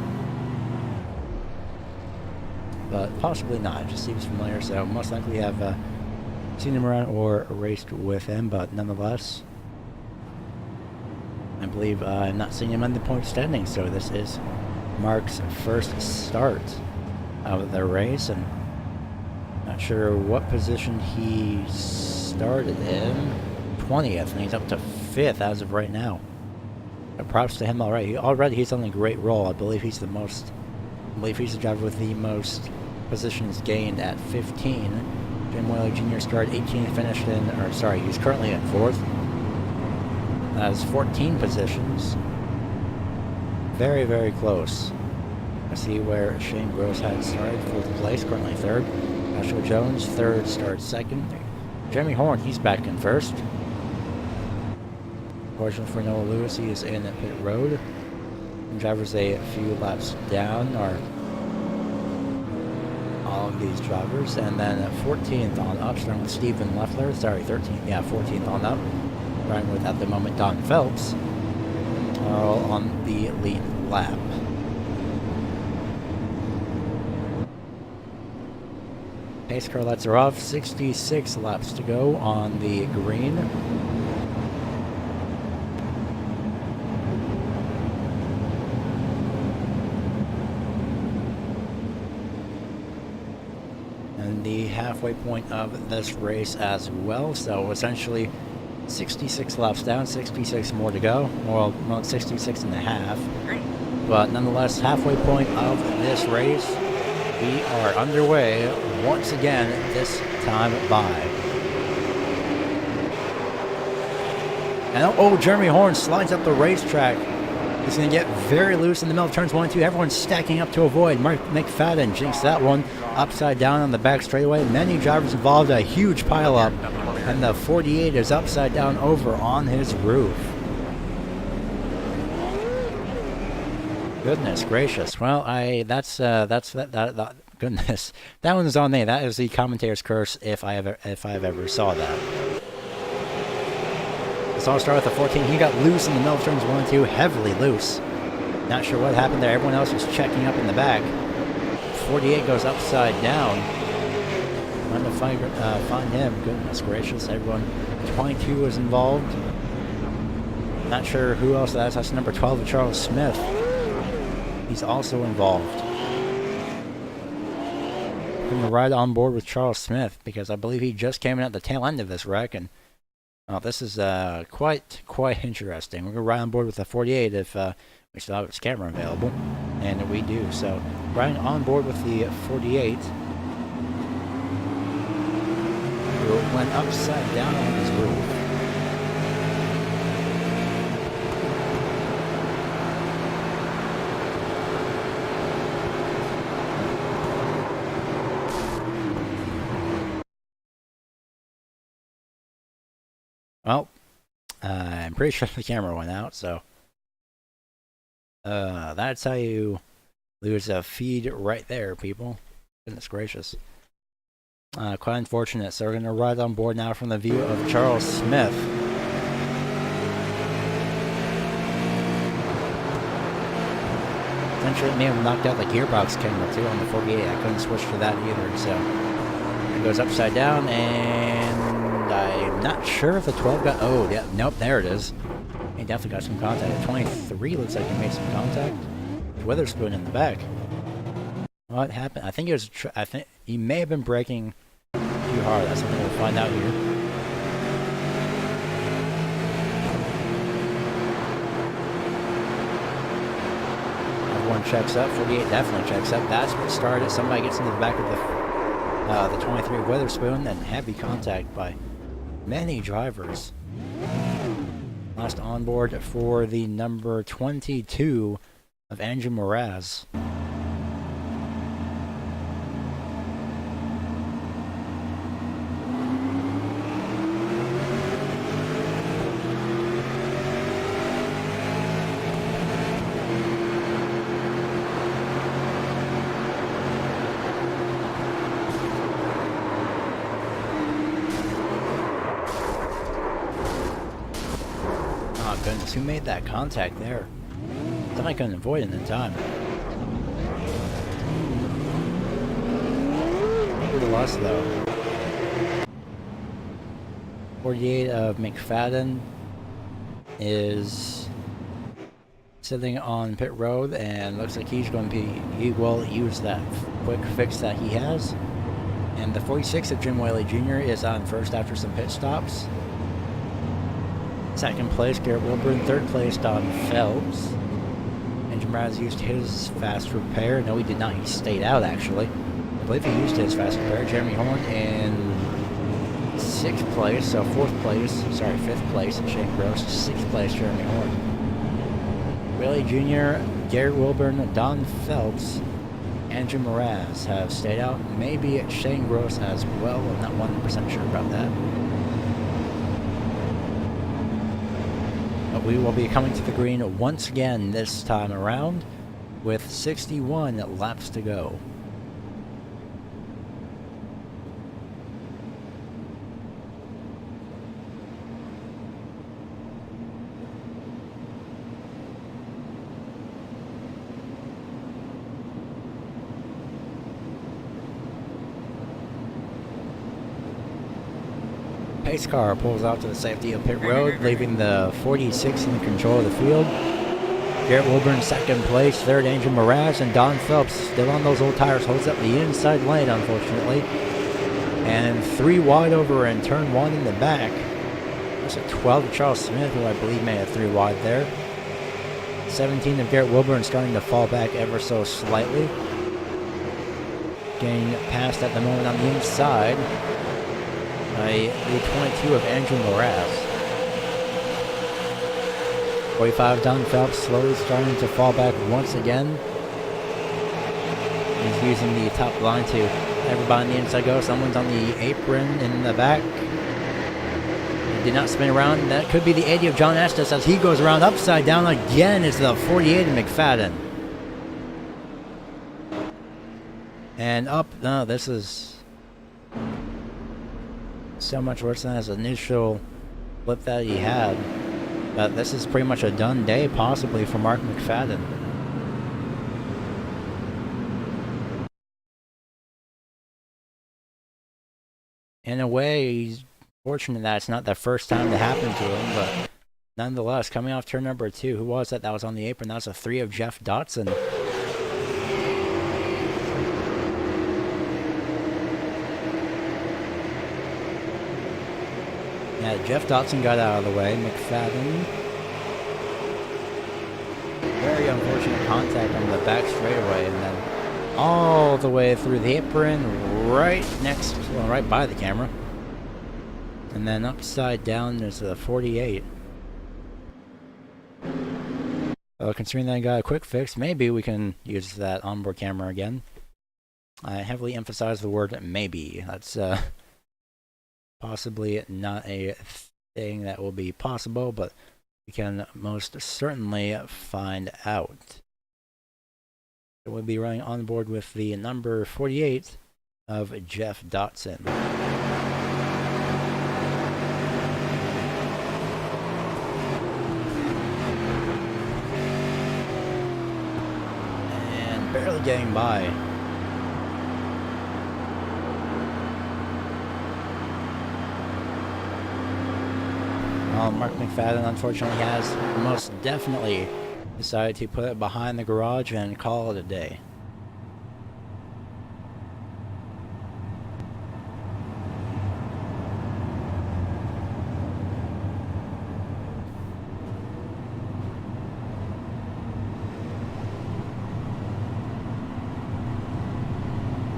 But possibly not, it just seems familiar, so most likely have seen him around or raced with him, but nonetheless, I believe I'm not seeing him on the point standings, so this is Mark's first start of the race, and not sure what position he started in. 20th, and he's up to 5th as of right now. But props to him already. Already he's on a great roll. I believe he's the driver with the most positions gained at 15. Jim Whaley Jr. started 18th, finished in, or sorry, he's currently at 4th. Has 14 positions. Very, very close. I see where Shane Gross had started, 4th place, currently 3rd. Joshua Jones, 3rd, started 2nd. Jeremy Horn, he's back in 1st. Fortunately for Noah Lewis, he is in at pit road. And drivers a few laps down are all of these drivers. And then at 14th on up, starting with Stephen Leffler. Sorry, 13th, yeah, 14th on up. Riding with, at the moment, Don Phelps. Are all on the lead lap. Pace car lights are off. 66 laps to go on the green. And the halfway point of this race as well. So essentially 66 laps down, 66 more to go. Well, 66 and a half. But nonetheless, halfway point of this race. We are underway once again, this time by. And oh, Jeremy Horn slides up the racetrack. He's going to get very loose in the middle of turns 1 and 2. Everyone's stacking up to avoid. Mark McFadden jinxed that one upside down on the back straightaway. Many drivers involved, a huge pileup. And the 48 is upside down over on his roof. Goodness gracious. Well, goodness. That one's on me. That is the commentator's curse if I've ever saw that. Let's all start with the 14. He got loose in the middle of turns 1 and 2, heavily loose. Not sure what happened there. Everyone else was checking up in the back. 48 goes upside down. Trying to find him. Goodness gracious, everyone. 22 was involved. Not sure who else that is. That's number 12, Charles Smith. He's also involved. I'm going to ride on board with Charles Smith because I believe he just came in at the tail end of this wreck, and this is quite interesting. We're going to ride on board with the 48 if we still have its camera available, and we do. So riding on board with the 48, it went upside down on his roof. Well, I'm pretty sure the camera went out, so that's how you lose a feed right there, people. Goodness gracious. Quite unfortunate. So we're going to ride on board now from the view of Charles Smith. Essentially, it may have knocked out the gearbox camera too on the 48. I couldn't switch to that either, so it goes upside down, and I'm not sure if the 12 got... Oh, yeah, nope, there it is. He definitely got some contact. 23 looks like he made some contact. Witherspoon in the back. What happened? I think it was... I think he may have been braking too hard. That's something we'll find out here. Everyone checks up. 48 definitely checks up. That's what started. Somebody gets into the back of the 23 Witherspoon, and heavy contact by many drivers. Last on board for the number 22 of Andrew Moraz. Goodness, who made that contact there? Thought I couldn't avoid it in time. Who lost though? 48 of McFadden is sitting on pit road, and looks like he will use that quick fix that he has. And the 46 of Jim Whaley Jr. is on first after some pit stops. Second place, Garrett Wilburn. Third place, Don Phelps. And Jamraz used his fast repair. No, he did not. He stayed out, actually. I believe he used his fast repair. Jeremy Horn in sixth place, so fifth place, Shane Gross. Sixth place, Jeremy Horn. Whaley Jr., Garrett Wilburn, Don Phelps, Andrew Moraz have stayed out. Maybe Shane Gross as well. I'm not 100% sure about that. We will be coming to the green once again this time around with 61 laps to go. Pace car pulls out to the safety of pit road, leaving the 46 in control of the field. Garrett Wilburn second place, third Angel Moraz, and Don Phelps still on those old tires, holds up the inside lane unfortunately. And 3 wide over in turn 1 in the back. That's a 12 of Charles Smith, who I believe made a 3 wide there. 17 of Garrett Wilburn starting to fall back ever so slightly. Getting passed at the moment on the inside by the 22 of Andrew Moraz. 45 Don Phelps slowly starting to fall back once again. He's using the top line to everybody on the inside go. Someone's on the apron in the back. He did not spin around. That could be the 80 of John Estes as he goes around upside down again. It's the 48 of McFadden. And up. No, this is so much worse than his initial flip that he had. But this is pretty much a done day, possibly, for Mark McFadden. In a way, he's fortunate that it's not the first time that happened to him, but nonetheless, coming off turn number 2, who was that? That was on the apron. That was a 3 of Jeff Dotson. Yeah, Jeff Dotson got out of the way. McFadden. Very unfortunate contact on the back straightaway, and then all the way through the apron, right next, well, right by the camera. And then upside down, there's a 48. Considering that I got a quick fix, maybe we can use that onboard camera again. I heavily emphasize the word maybe. That's possibly not a thing that will be possible, but we can most certainly find out. So we'll be running on board with the number 48 of Jeff Dotson. And barely getting by. Mark McFadden unfortunately has most definitely decided to put it behind the garage and call it a day.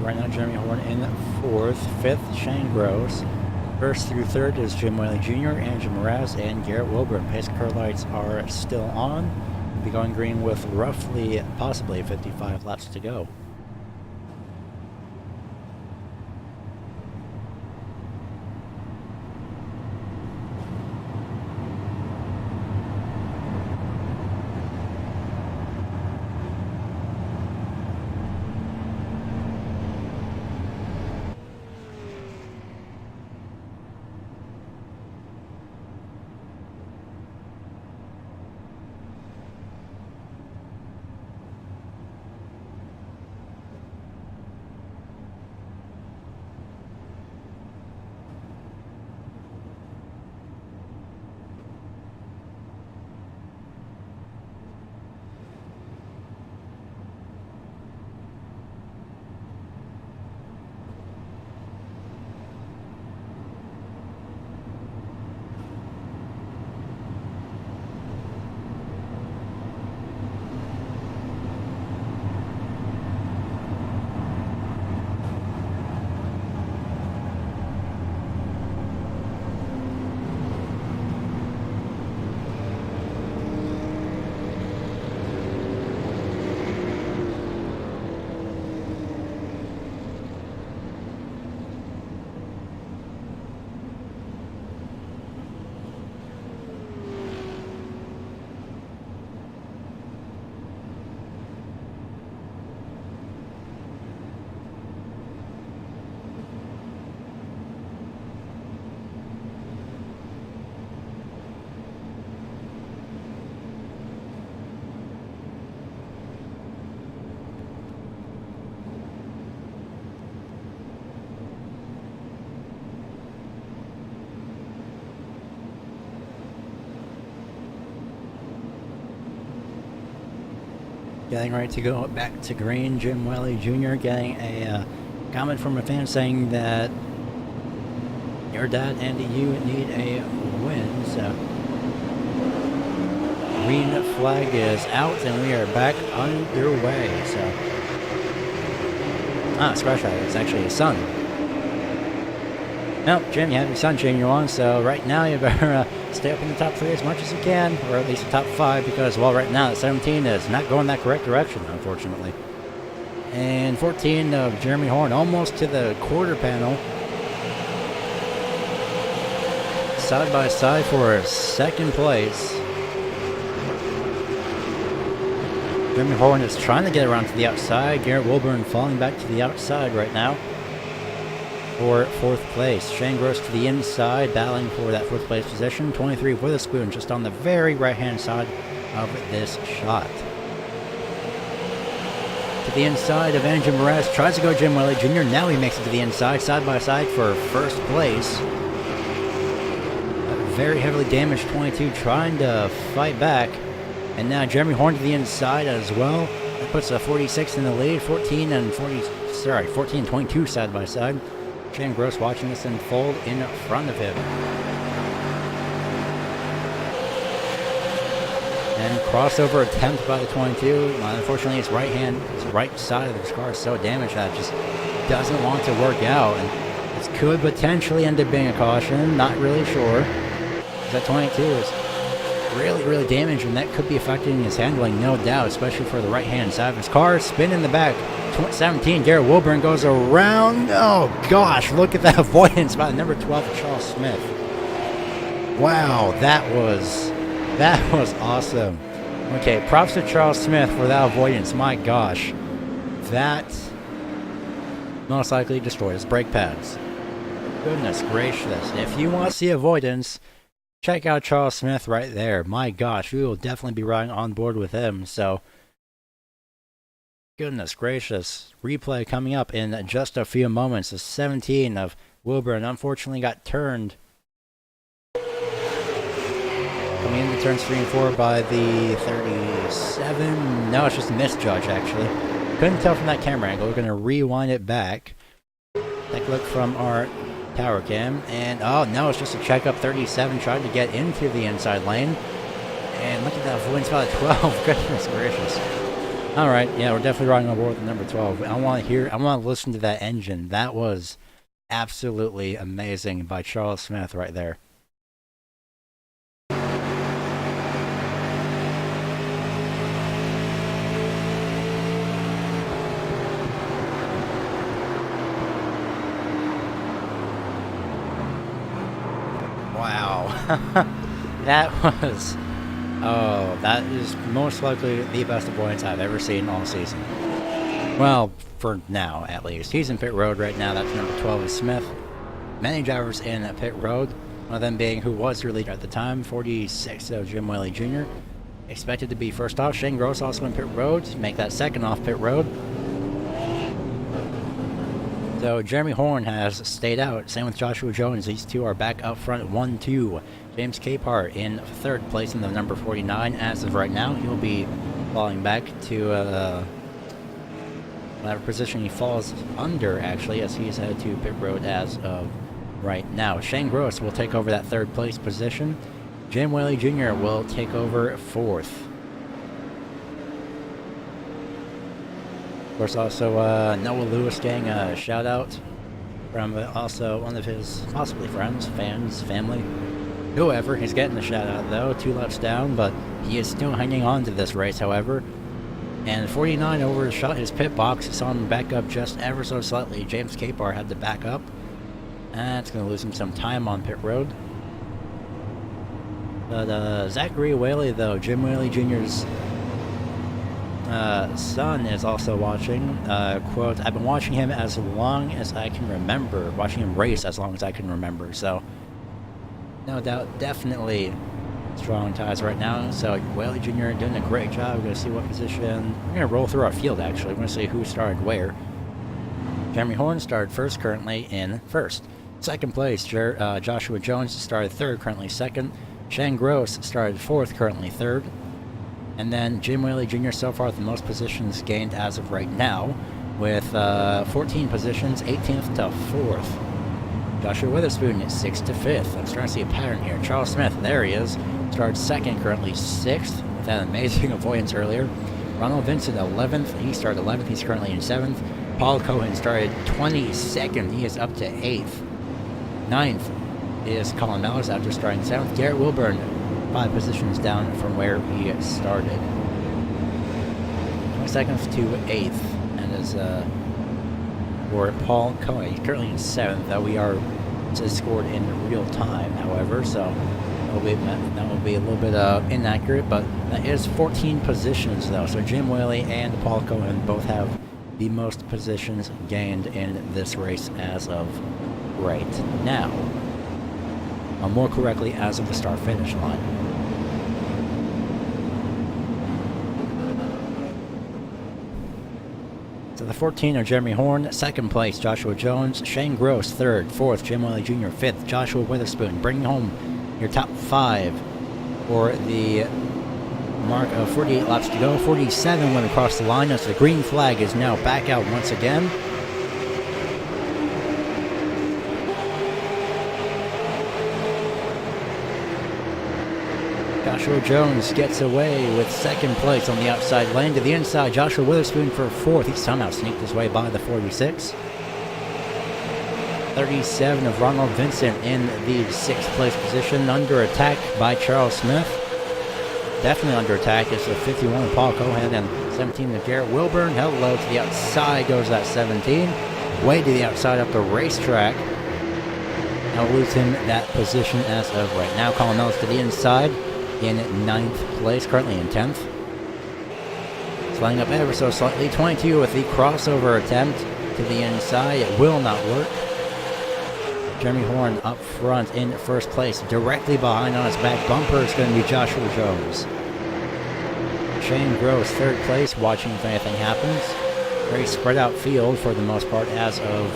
Right now, Jeremy Horn in 4th, 5th, Shane Gross. 1st through 3rd is Jim Whaley Jr., Andrew Mraz, and Garrett Wilburn. Pace car lights are still on. We'll be going green with roughly, possibly 55 laps to go. Getting ready to go back to green. Jim Whaley Jr. getting a comment from a fan saying that your dad, Andy, you need a win. So green flag is out and we are back underway. So scratch that. It's actually his son. Nope, Jim, you have your son cheering you on, so right now you better stay up in the top 3 as much as you can, or at least the top 5, because, well, right now, 17 is not going that correct direction, unfortunately. And 14 of Jeremy Horn, almost to the quarter panel. Side by side for 2nd place. Jeremy Horn is trying to get around to the outside. Garrett Wilburn falling back to the outside right now for 4th place. Shane Gross to the inside, battling for that 4th place position. 23 Witherspoon just on the very right-hand side of this shot. To the inside of Andrew Moraes, tries to go Jim Wiley Jr. Now he makes it to the inside, side by side for 1st place. A very heavily damaged 22 trying to fight back. And now Jeremy Horn to the inside as well. That puts a 46 in the lead. 14 and 22 side by side. Shane Gross watching this unfold in front of him. And crossover attempt by the 22. Unfortunately, his right side of his car is so damaged that it just doesn't want to work out. And this could potentially end up being a caution. Not really sure. That 22 is really damaged, and that could be affecting his handling, no doubt, especially for the right-hand side of his car. Spin in the back. 17, Garrett Wilburn goes around. Oh, gosh, look at that avoidance by number 12, Charles Smith. Wow, that was awesome. Okay, props to Charles Smith for that avoidance. My gosh. That most likely destroyed his brake pads. Goodness gracious. If you want to see avoidance, check out Charles Smith right there. My gosh, we will definitely be riding on board with him. So, goodness gracious. Replay coming up in just a few moments. The 17 of Wilburn unfortunately got turned. Coming into turns 3 and 4 by the 37. No, it's just a misjudge, actually. Couldn't tell from that camera angle. We're going to rewind it back. Take a look from our tower cam, and oh no, it's just a checkup. 37 tried to get into the inside lane, and look at that avoidance by the 12. Goodness gracious. Alright, yeah, we're definitely riding on board with the number 12. I want to listen to that engine. That was absolutely amazing by Charles Smith right there. That was, that is most likely the best avoidance I've ever seen all season. Well, for now, at least. He's in pit road right now. That's number 12 is Smith. Many drivers in pit road, one of them being who was your leader at the time, 46, so Jim Wiley Jr. Expected to be first off. Shane Gross also in pit road to make that second off pit road. So Jeremy Horn has stayed out. Same with Joshua Jones. These two are back up front 1-2. James Capehart in 3rd place in the number 49 as of right now. He'll be falling back to whatever position he falls under, actually, as he's headed to pit road as of right now. Shane Gross will take over that 3rd place position. Jim Whaley Jr. will take over 4th. Of course, also Noah Lewis getting a shout out from also one of his possibly friends, fans, family, whoever. He's getting a shout out though, 2 laps down, but he is still hanging on to this race, however. And 49 overshot his pit box. He saw him back up just ever so slightly. James Capehart had to back up. And it's going to lose him some time on pit road. But Zachary Whaley, though, Jim Whaley Jr.'s son is also watching. Quote, I've been watching him as long as I can remember. Watching him race as long as I can remember. So, no doubt, definitely strong ties right now. So, Whaley Jr. doing a great job. We're going to see what position. We're going to roll through our field, actually. We're going to see who started where. Jeremy Horn started first, currently in first. Second place, Joshua Jones started third, currently second. Shane Gross started fourth, currently third. And then Jim Whaley Jr. so far with the most positions gained as of right now, with 14 positions, 18th to 4th. Joshua Witherspoon is 6th to 5th. I'm starting to see a pattern here. Charles Smith, there he is, started second, currently 6th, with that amazing avoidance earlier. Ronald Vincent, 11th. He started 11th. He's currently in 7th. Paul Cohen started 22nd. He is up to 8th. 9th is Colin Mallers after starting 7th. Garrett Wilburn, 5 positions down from where he started. 22nd to 8th. And is for Paul Cohen. He's currently in 7th, though we are scored in real time, however. So That will be a little bit inaccurate, but that is 14 positions though. So Jim Whaley and Paul Cohen both have the most positions gained in this race as of right now. More correctly, as of the start-finish line. So the 14 are Jeremy Horn, second place Joshua Jones, Shane Gross third, fourth Jim Whaley Jr. fifth, Joshua Witherspoon, bringing home your top 5 for the mark of 48 laps to go. 47 when we cross the line as the green flag is now back out once again. Joshua Jones gets away with second place on the outside lane. To the inside, Joshua Witherspoon for fourth. He somehow sneaked his way by the 46. 37 of Ronald Vincent in the 6th place position. Under attack by Charles Smith. Definitely under attack is the 51 of Paul Cohen and 17 of Garrett Wilburn. Hello to the outside goes that 17. Way to the outside up the racetrack. Now losing that position as of right now. Colin Ellis to the inside in 9th place, currently in 10th. Sliding up ever so slightly. 22 with the crossover attempt to the inside. It will not work. Jeremy Horn up front in 1st place. Directly behind on his back bumper is going to be Joshua Jones. Shane Gross 3rd place, watching if anything happens. Very spread out field for the most part as of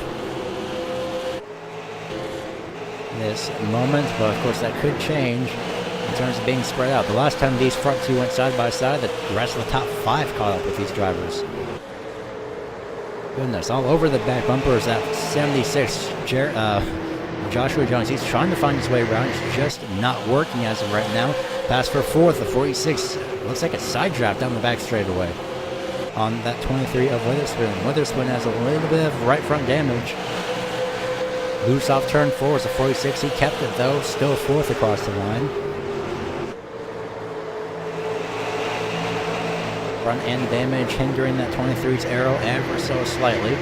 this moment, but of course that could change in terms of being spread out. The last time these front two went side by side, the rest of the top 5 caught up with these drivers. Goodness, all over the back bumper is that 76 Joshua Jones. He's trying to find his way around. It's just not working as of right now. Pass for 4th, the 46 looks like a side draft down the back straightaway on that 23 of Witherspoon. Witherspoon has a little bit of right front damage. Loose off turn 4 is the 46. He kept it though, still 4th across the line. Front end damage hindering that 23's arrow ever so slightly.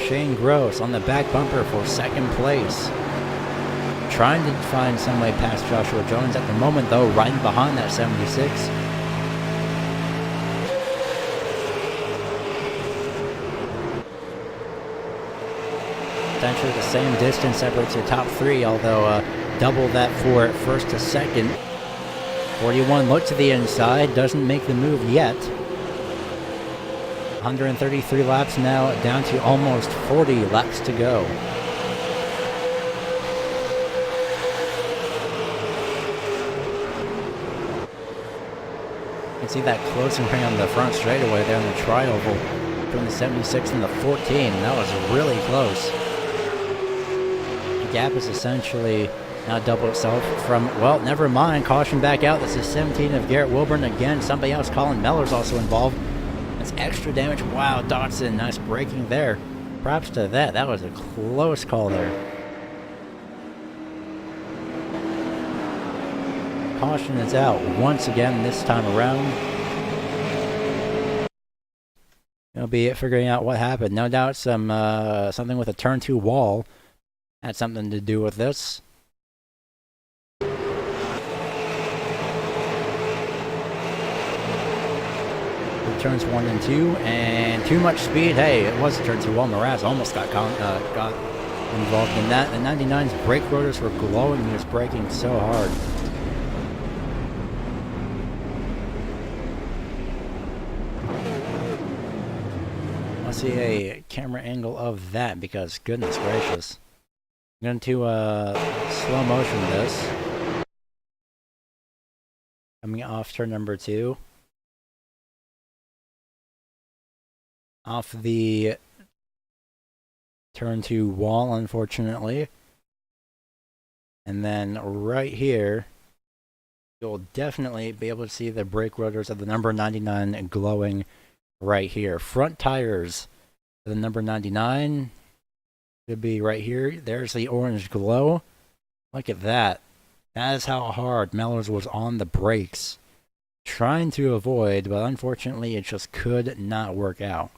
Shane Gross on the back bumper for 2nd place. Trying to find some way past Joshua Jones at the moment though, right behind that 76. Potentially the same distance separates your top 3, although double that for 1st to 2nd. 41 looks to the inside, doesn't make the move yet. 133 laps now, down to almost 40 laps to go. You can see that closing ring on the front straightaway there in the tri-oval between the 76 and the 14. That was really close. The gap is essentially now double itself from, well, never mind. Caution back out. This is 17 of Garrett Wilburn again. Somebody else, Colin Meller's also involved. That's extra damage. Wow, Dotson, nice braking there. Props to that. That was a close call there. Caution is out once again this time around. It'll be figuring out what happened. No doubt something with a turn 2 wall had something to do with this. Turns 1 and 2, and too much speed. Hey, it was a turn 2 wall. Mraz almost got involved in that. The 99's brake rotors were glowing. He was braking so hard. Let's see a camera angle of that, because goodness gracious. I'm going to slow motion this. Coming off turn number 2. Off the turn 2 wall, unfortunately. And then right here, you'll definitely be able to see the brake rotors of the number 99 glowing right here. Front tires of the number 99 should be right here. There's the orange glow. Look at that. That is how hard Mellors was on the brakes, trying to avoid, but unfortunately it just could not work out.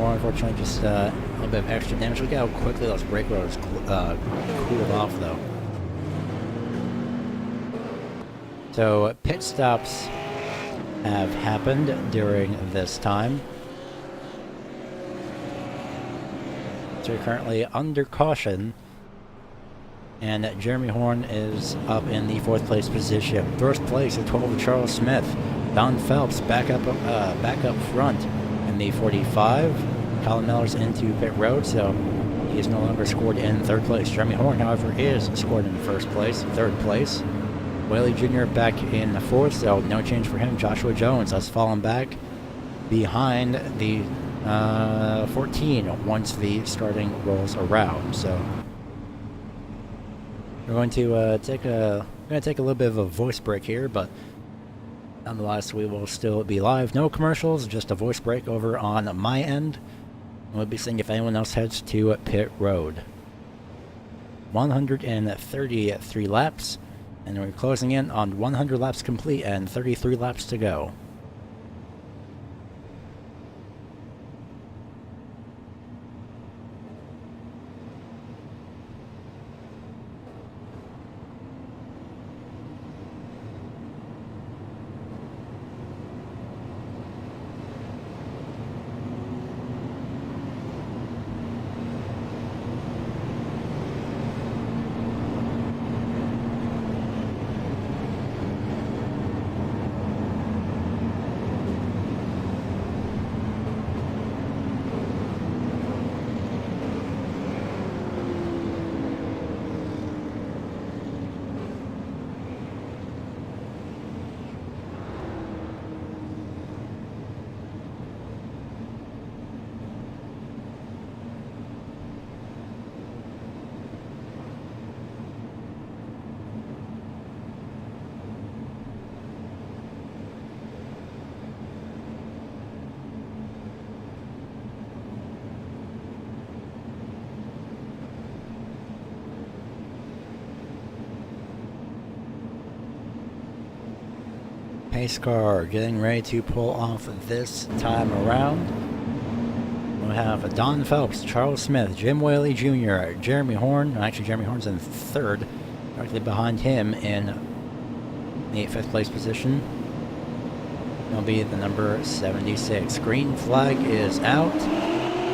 more, unfortunately, just a little bit of extra damage. Look at how quickly those brake rotors cooled off, though. So pit stops have happened during this time. So you're currently under caution, and Jeremy Horn is up in the 4th place position. First place at 12, Charles Smith. Don Phelps back up front in the 45. Colin Miller's into pit road, so he is no longer scored in 3rd place. Jeremy Horn, however, is scored in 1st place, 3rd place. Whaley Jr. back in 4th, so no change for him. Joshua Jones has fallen back behind the 14 once the starting rolls around. So we're going to take a little bit of a voice break here, but nonetheless we will still be live. No commercials, just a voice break over on my end. We'll be seeing if anyone else heads to pit road. 133 laps, and we're closing in on 100 laps complete and 33 laps to go. Pace car getting ready to pull off this time around. We'll have Don Phelps, Charles Smith, Jim Whaley Jr., Jeremy Horn. Actually, Jeremy Horn's in 3rd, directly behind him in the 5th place position. It'll be the number 76. Green flag is out.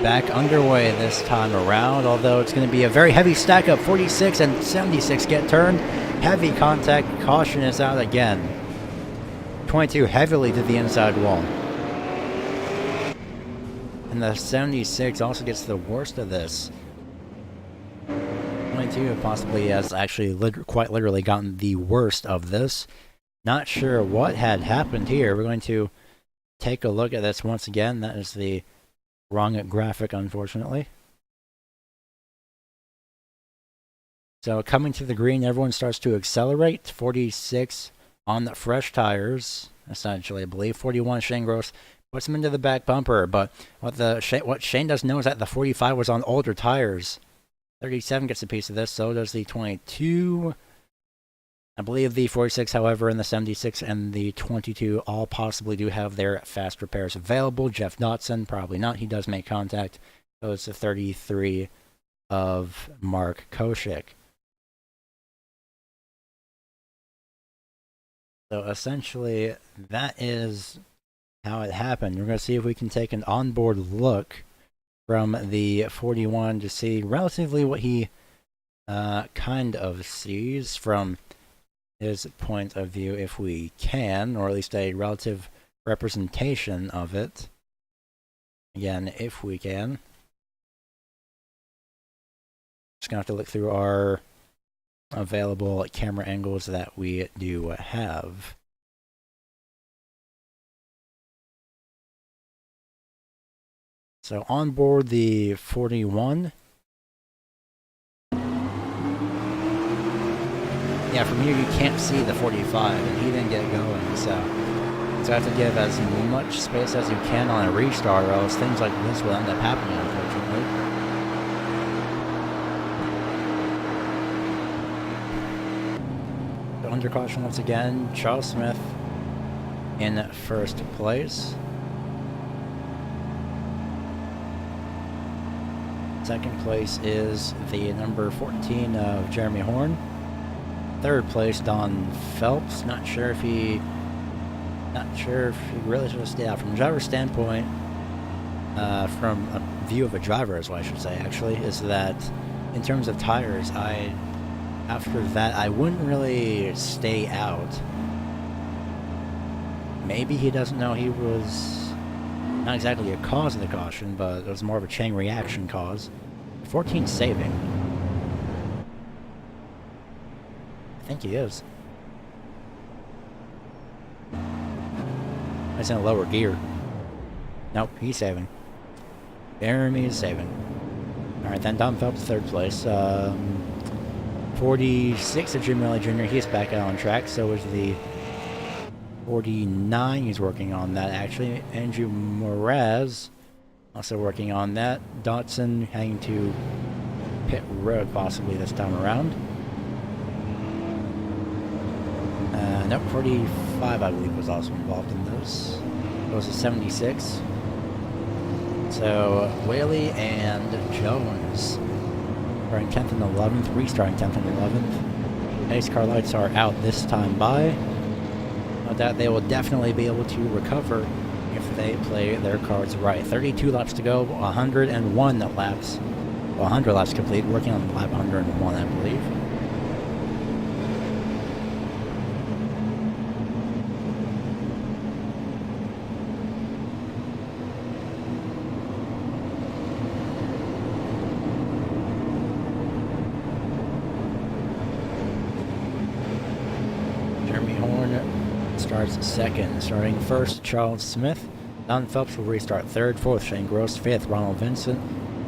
Back underway this time around, although it's going to be a very heavy stack up. 46 and 76 get turned. Heavy contact. Caution is out again. 22 heavily to the inside wall. And the 76 also gets the worst of this. 22 possibly has actually quite literally gotten the worst of this. Not sure what had happened here. We're going to take a look at this once again. That is the wrong graphic, unfortunately. So coming to the green, everyone starts to accelerate. 46 on the fresh tires, essentially, I believe. 41, Shane Gross puts him into the back bumper, but what Shane doesn't know is that the 45 was on older tires. 37 gets a piece of this, so does the 22. I believe the 46, however, and the 76 and the 22 all possibly do have their fast repairs available. Jeff Dotson, probably not. He does make contact. So it's the 33 of Mark Koshik. So essentially, that is how it happened. We're going to see if we can take an onboard look from the 41 to see relatively what he kind of sees from his point of view, if we can, or at least a relative representation of it. Again, if we can. Just going to have to look through our available camera angles that we do have. So on board the 41. Yeah, from here you can't see the 45, and he didn't get going, so you have to give as much space as you can on a restart, or else things like this will end up happening, unfortunately. Under caution once again, Charles Smith in first place. Second place is the number 14 of Jeremy Horn. Third place, Don Phelps. Not sure if he really should have stayed out. From a driver's standpoint, from a view of a driver is what I should say, actually, is that in terms of tires, after that, I wouldn't really stay out. Maybe he doesn't know he was not exactly a cause of the caution, but it was more of a chain reaction cause. 14 saving. I think he is. It's in a lower gear. Nope, he's saving. Jeremy's saving. Alright, then Don Phelps, third place. 46 of Jim Riley Jr., he's back out on track. So is the 49, he's working on that actually. Andrew Moraz, also working on that. Dotson heading to pit road possibly this time around. Nope, 45 I believe was also involved in those. Those are 76. So Whaley and Jones starting 10th and 11th, restarting 10th and 11th. Pace car lights are out this time by. No doubt they will definitely be able to recover if they play their cards right. 32 laps to go, 101 laps. Well, 100 laps complete, working on lap 101 I believe. Starts second. Starting first, Charles Smith. Don Phelps will restart third. Fourth, Shane Gross. Fifth, Ronald Vincent.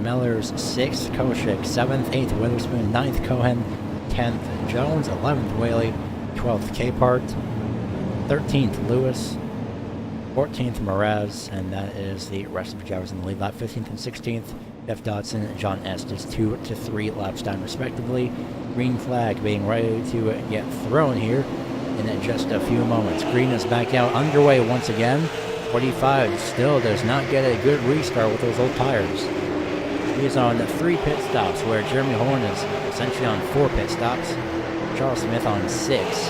Mellors sixth. Koshik seventh. Eighth, Witherspoon. Ninth, Cohen. 10th, Jones. 11th, Whaley. 12th, Capehart. 13th, Lewis. 14th, Mraz. And that is the rest of the drivers in the lead lap. 15th and 16th, Jeff Dodson and John Estes. 2 to 3 laps down respectively. Green flag being ready to get thrown here in just a few moments. Green is back out underway once again. 45 still does not get a good restart with those old tires. He is on 3 pit stops, where Jeremy Horn is essentially on 4 pit stops. Charles Smith on 6.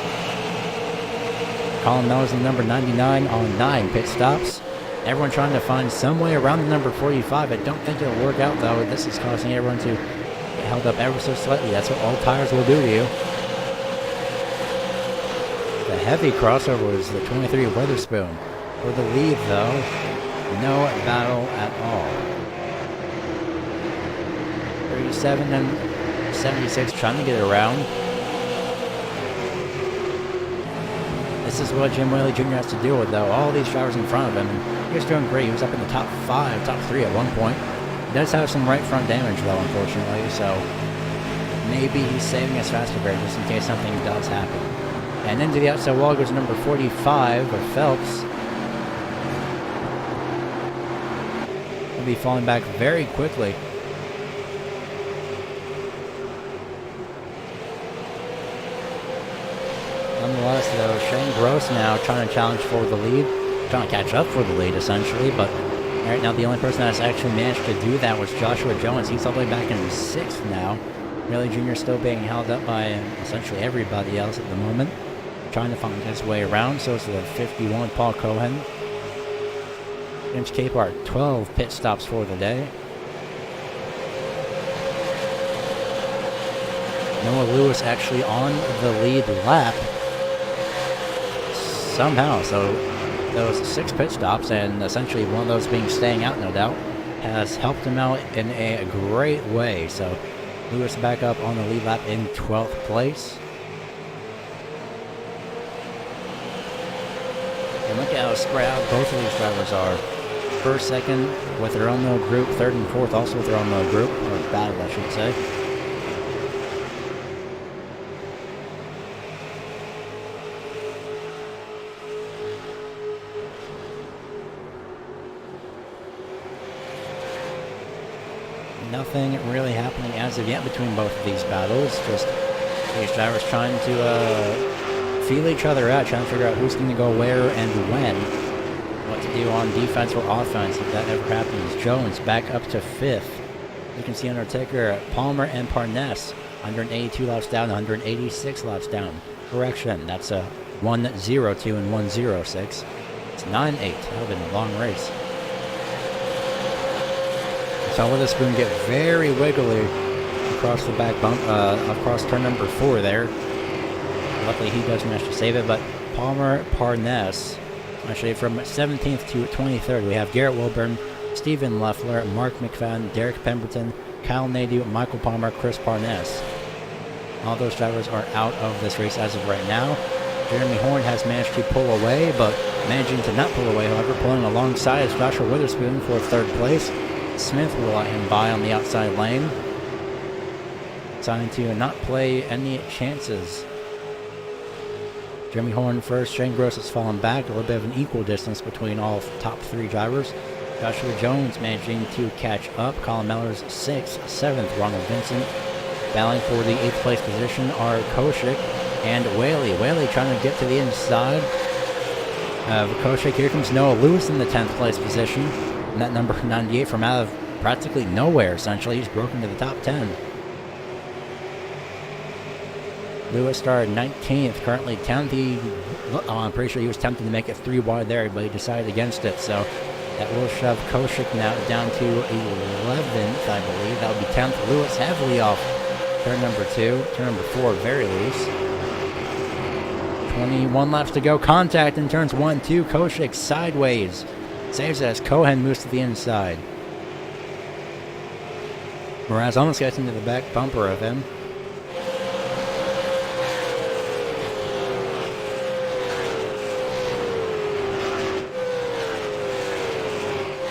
Colin Mellors, the number 99, on 9 pit stops. Everyone trying to find some way around the number 45. I don't think it'll work out though. This is causing everyone to get held up ever so slightly. That's what old tires will do to you. The heavy crossover is the 23 Witherspoon. For the lead, though, no battle at all. 37 and 76 trying to get around. This is what Jim Whaley Jr. has to deal with, though. All these drivers in front of him. He was doing great. He was up in the top 5, top 3 at one point. He does have some right front damage, though, unfortunately, so maybe he's saving his faster brake just in case something does happen. And into the outside wall goes number 45 of Phelps. He'll be falling back very quickly. Nonetheless, though, Shane Gross now trying to challenge for the lead. Trying to catch up for the lead, essentially. But right now, the only person that's actually managed to do that was Joshua Jones. He's all the way back in 6th now. Riley Jr. still being held up by essentially everybody else at the moment. Trying to find his way around. So it's the 51, Paul Cohen. James Capehart, 12 pit stops for the day. Noah Lewis actually on the lead lap. Somehow, so those 6 pit stops, and essentially one of those being staying out, no doubt, has helped him out in a great way. So Lewis back up on the lead lap in 12th place. And look at how spread out both of these drivers are. First, second with their own little group. Third and fourth also with their own little group. Or battle, I should say. Nothing really happening as of yet between both of these battles. Just these drivers trying to feel each other out, trying to figure out who's going to go where and when. What to do on defense or offense if that ever happens. Jones back up to 5th. You can see Undertaker, Palmer, and Parnes. 182 laps down, 186 laps down. Correction, that's a 102 and 106. It's 9-8. That would have been a long race. So Witherspoon get very wiggly across the back bump, across turn number 4 there. Luckily he does manage to save it, but Palmer, Parnes, actually from 17th to 23rd, we have Garrett Wilburn, Stephen Leffler, Mark McFadden, Derek Pemberton, Kyle Nadeau, Michael Palmer, Chris Parnes. All those drivers are out of this race as of right now. Jeremy Horn has managed to pull away, but managing to not pull away, however, pulling alongside is Joshua Witherspoon for 3rd place. Smith will let him by on the outside lane. Deciding to not play any chances. Jeremy Horn first, Shane Gross has fallen back, a little bit of an equal distance between all top 3 drivers. Joshua Jones managing to catch up. Colin Mellors 6th, 7th, Ronald Vincent. Battling for the 8th place position are Koshik and Whaley. Whaley trying to get to the inside of Koshik. Here comes Noah Lewis in the 10th place position. And that number 98 from out of practically nowhere, essentially. He's broken to the top 10. Lewis started 19th, currently 10th. I'm pretty sure he was tempted to make it 3 wide there, but he decided against it. So that will shove Koshik now down to 11th, I believe. That would be 10th. Lewis heavily off turn number 2. Turn number 4, very loose. 21 laps to go. Contact in turns 1, 2. Koshik sideways. Saves as Cohen moves to the inside. Mraz almost gets into the back bumper of him.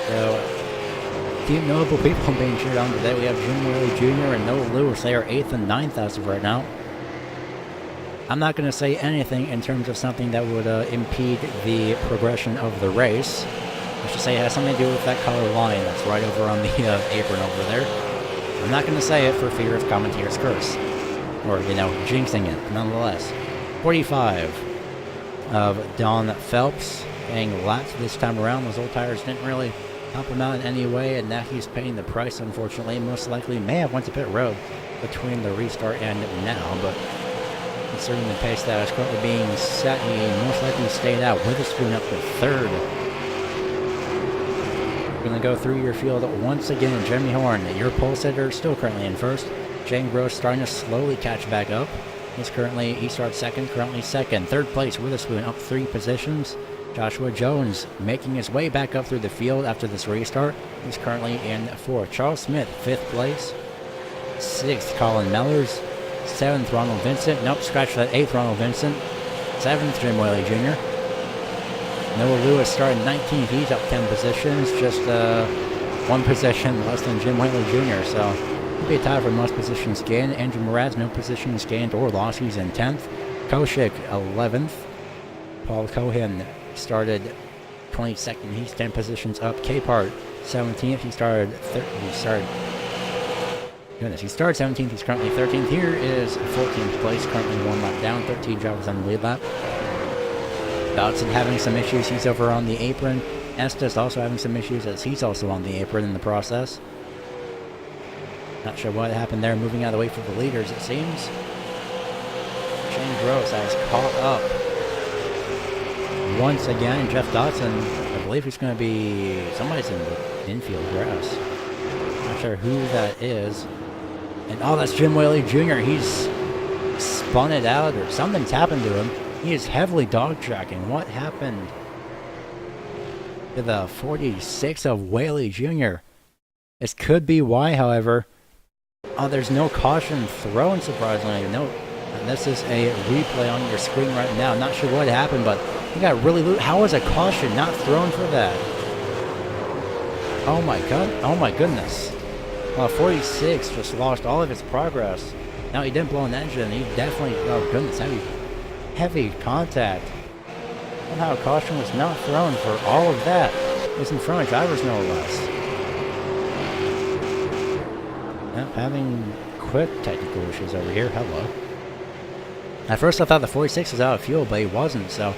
So, few notable people being cheered on today. We have Jim Whaley Jr. and Noah Lewis. They are 8th and 9th as of right now. I'm not going to say anything in terms of something that would impede the progression of the race. I should say it has something to do with that color line that's right over on the apron over there. I'm not going to say it for fear of commentator's curse. Or, jinxing it, nonetheless. 45 of Don Phelps paying laps this time around. Those old tires didn't really help him out in any way, and now he's paying the price, unfortunately. Most likely may have went to pit road between the restart and now, but considering the pace that is currently being set, he most likely stayed out. Witherspoon up to 3rd. We're going to go through your field once again. Jeremy Horn, your pole sitter, still currently in 1st. Shane Gross starting to slowly catch back up. He starts 2nd, currently 2nd. 3rd place, Witherspoon up 3 positions. Joshua Jones making his way back up through the field after this restart. He's currently in 4th. Charles Smith, 5th place. 6th, Colin Mellors. 7th, Ronald Vincent. Nope, scratch that. 8th, Ronald Vincent. 7th, Jim Whaley Jr. Noah Lewis started 19th. He's up 10 positions. Just 1 position less than Jim Whaley Jr. So he'll be a tie for most positions gained. Andrew Mraz, no positions gained or lost. He's in 10th. Koshik, 11th. Paul Cohen started 22nd. He's 10 positions up. Capehart, 17th. He started 17th. He's currently 13th. Here is 14th place, currently 1 lap down. 13 drivers on the lead lap. Dodson having some issues. He's over on the apron. Estes also having some issues as he's also on the apron in the process. Not sure what happened there. Moving out of the way for the leaders, it seems. Shane Gross has caught up. Once again, Jeff Dodson, I believe he's going to be... somebody's in the infield grass. Not sure who that is. And that's Jim Whaley Jr. He's spun it out or something's happened to him. He is heavily dog tracking. What happened to the 46 of Whaley Jr.? This could be why, however. There's no caution thrown, surprisingly. No, this is a replay on your screen right now. Not sure what happened, but he got really loose. How was a caution not thrown for that? Oh my god! Oh my goodness! 46 just lost all of his progress. Now he didn't blow an engine. He definitely, oh goodness, heavy contact. Somehow caution was not thrown for all of that. He's in front of drivers, no less. Now having quick technical issues over here. Hello. At first I thought the 46 was out of fuel, but he wasn't, so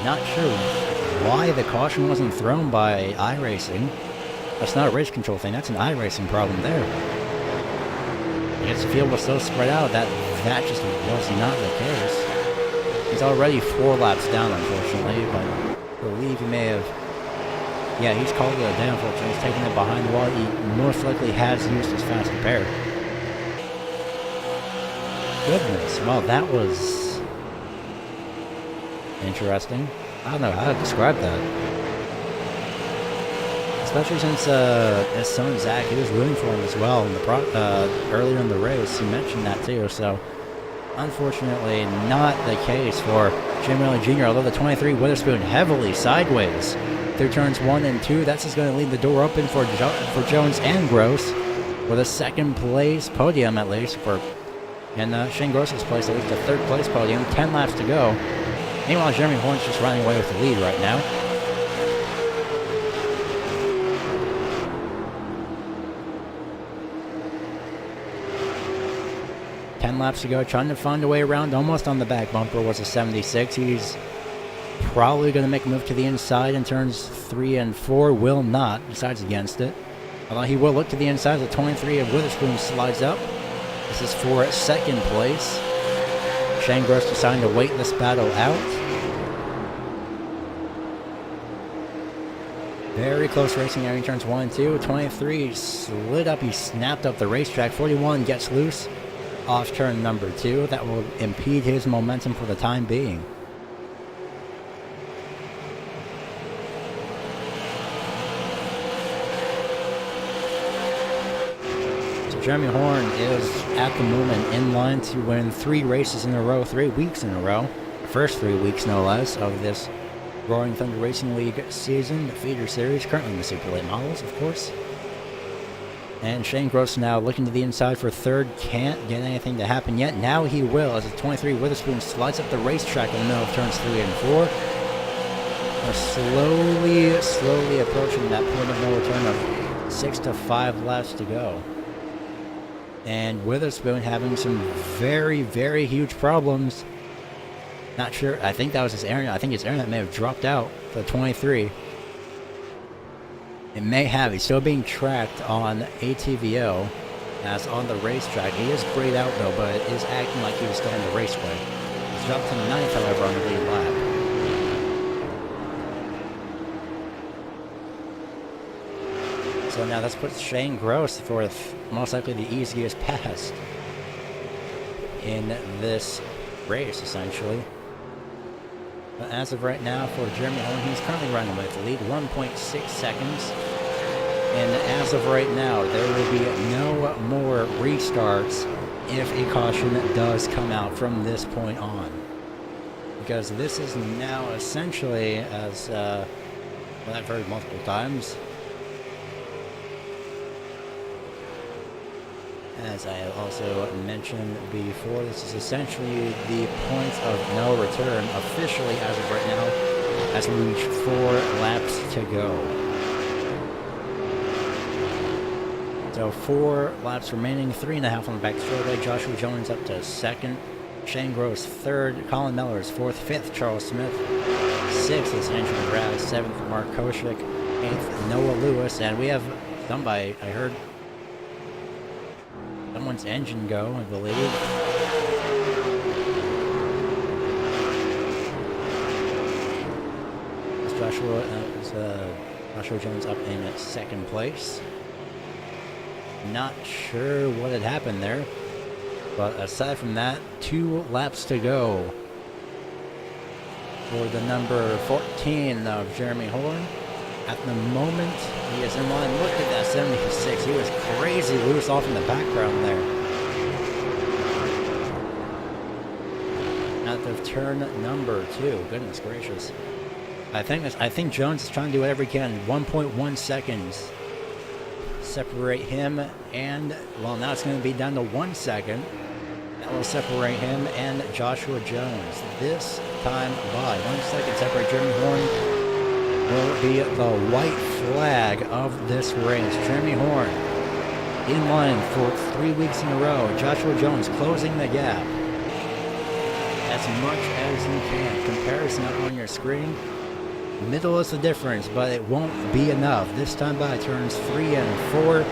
not sure why the caution wasn't thrown by iRacing. That's not a race control thing. That's an iRacing problem there. I guess the field was so spread out that just was not the case. He's already 4 laps down, unfortunately, but I believe he may have... Yeah, he's called it a day, unfortunately. He's taking it behind the wall. He most likely has used his fast pair. Goodness, well, that was interesting. I don't know how to describe that. Especially since his son Zach, he was rooting for him as well in the earlier in the race. He mentioned that too. So, unfortunately, not the case for Jim Riley Jr. Although the 23 Witherspoon heavily sideways through turns 1 and 2. That's just going to leave the door open for Jones and Gross with a second place podium at least and Shane Gross's place, at least a third place podium. 10 laps to go. Meanwhile, Jeremy Horn's just running away with the lead right now. Laps to go, trying to find a way around. Almost on the back bumper was a 76. He's probably going to make a move to the inside in turns 3 and 4. Will not, decides against it. Although he will look to the inside. The 23 of Witherspoon slides up. This is for second place. Shane Gross deciding to wait this battle out. Very close racing area in turns 1 and 2. 23 slid up. He snapped up the racetrack. 41 gets loose off turn number 2. That will impede his momentum for the time being. So Jeremy Horn is at the moment in line to win 3 races in a row, 3 weeks in a row. First 3 weeks, no less, of this Roaring Thunder Racing League season, the feeder series, currently in the Super Late models, of course. And Shane Gross now looking to the inside for third. Can't get anything to happen yet. Now he will, as the 23 Witherspoon slides up the racetrack in the middle of turns 3 and 4. We're slowly approaching that point of no return of 6 to 5 laps to go. And Witherspoon having some very, very huge problems. Not sure. I think that was his air. I think his air may have dropped out for the 23. It may have. He's still being tracked on ATVO as on the racetrack. He is grayed out though, but it is acting like he was still in the raceway. He's dropped to 9th, however, on the lead lap. So now this puts Shane Gross for most likely the easiest pass in this race, essentially. But as of right now, for Jeremy Horn, he's currently running with the lead, 1.6 seconds. And as of right now, there will be no more restarts if a caution does come out from this point on. Because this is now essentially, as well, I've heard multiple times, as I have also mentioned before, this is essentially the point of no return officially as of right now, as we reach 4 laps to go. So 4 laps remaining, 3.5 on the back straightaway. Joshua Jones up to 2nd. Shane Gross 3rd. Colin Miller is 4th. 5th, Charles Smith. 6th is Andrew McGrath. 7th, Mark Koshik. 8th, Noah Lewis. And we have somebody, I heard someone's engine go, I believe. Joshua Jones up in 2nd place. Not sure what had happened there, but aside from that, 2 laps to go for the number 14 of Jeremy Horn. At the moment, he is in line. Look at that 76. He was crazy loose off in the background there. At the turn number 2. Goodness gracious. I think Jones is trying to do whatever he can. 1.1 seconds separate him and, well, now it's going to be down to 1 second. That will separate him and Joshua Jones. This time by 1 second separate Jeremy Horn will be the white flag of this race. Jeremy Horn in line for 3 weeks in a row. Joshua Jones closing the gap as much as he can. Comparison up on your screen. Middle is the difference, but it won't be enough. This time by turns 3 and 4.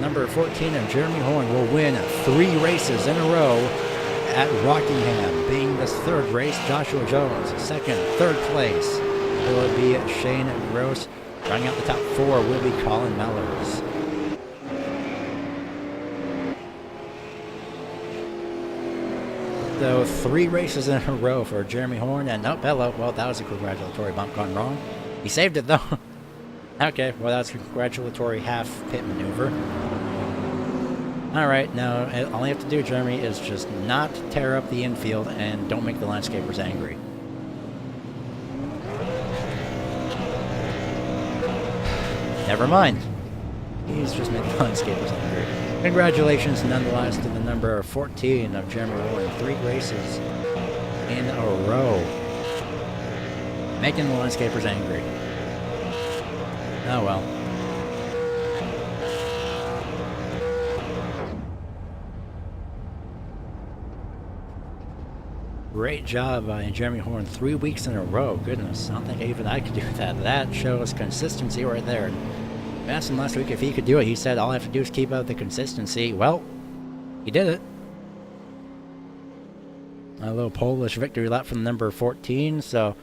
Number 14 of Jeremy Horn will win 3 races in a row at Rockingham, being this third race. Joshua Jones, second, third place will be Shane Gross. Running out the top 4 will be Colin Mellors. So 3 races in a row for Jeremy Horn, and oh, hello. Well, that was a congratulatory bump gone wrong. He saved it though. Okay, well, that's a congratulatory half pit maneuver. Alright, now all you have to do, Jeremy, is just not tear up the infield and don't make the landscapers angry. Never mind. He's just making the landscapers angry. Congratulations nonetheless to the number 14 of Jeremy Horn. 3 races in a row. Making the landscapers angry. Oh well. Great job by Jeremy Horn. 3 weeks in a row. Goodness, I don't think even I could do that. That shows consistency right there. I asked him last week if he could do it. He said all I have to do is keep up the consistency. Well, he did it. A little Polish victory lap from number 14. So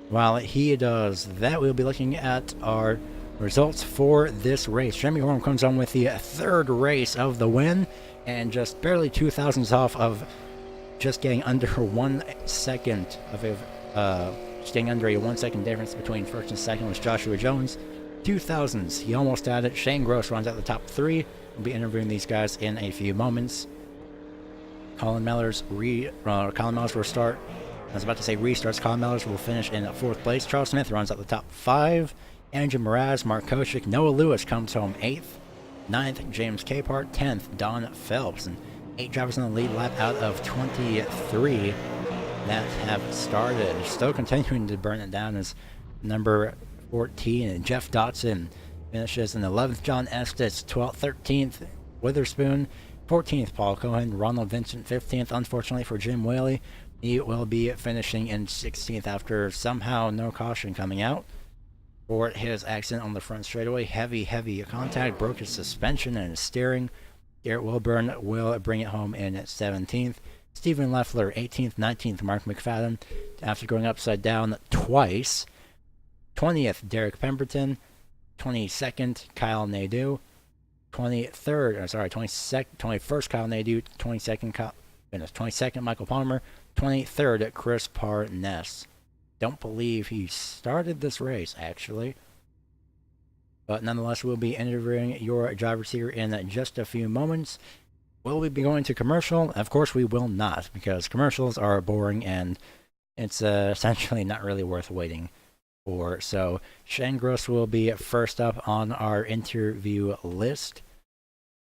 while he does that, we'll be looking at our results for this race. Jeremy Horn comes on with the 3rd race of the win, and just barely 2 thousandths off of just getting under 1 second of staying under a 1 second difference between first and second was Joshua Jones. 2 thousandths. He almost had it. Shane Gross runs out the top 3. We'll be interviewing these guys in a few moments. Colin Mellors will start. I was about to say restarts. Colin Mellors will finish in 4th place. Charles Smith runs out the top 5. Andrew Mraz, Mark Kochik, Noah Lewis comes home 8th. 9th, James Capehart. 10th, Don Phelps. And 8 drivers in the lead lap out of 23 that have started. Still continuing to burn it down is number 14, and Jeff Dotson finishes in 11th. John Estes, 12th. 13th, Witherspoon. 14th, Paul Cohen. Ronald Vincent, 15th. Unfortunately for Jim Whaley, he will be finishing in 16th after somehow no caution coming out for his accident on the front straightaway. Heavy contact, broke his suspension and his steering. Garrett Wilburn will bring it home in 17th. Stephen Leffler, 18th. 19th, Mark McFadden, after going upside down twice. 20th, Derek Pemberton. 22nd, Kyle Nadeau. 21st, Kyle Nadeau. 22nd, Michael Palmer. 23rd, Chris Parness. Don't believe he started this race, actually. But nonetheless, we'll be interviewing your drivers here in just a few moments. Will we be going to commercial? Of course we will not, because commercials are boring and it's essentially not really worth waiting for. So Shane Gross will be first up on our interview list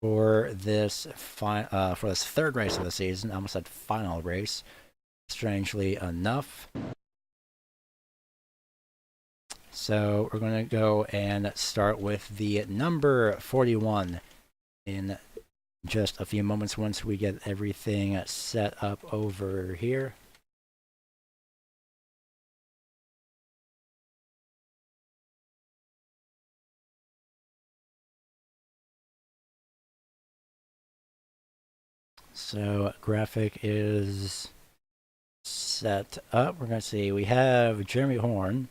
for this 3rd race of the season. I almost said final race, strangely enough. So we're going to go and start with the number 41 in just a few moments once we get everything set up over here. So graphic is set up. We're going to see, we have Jeremy Horn.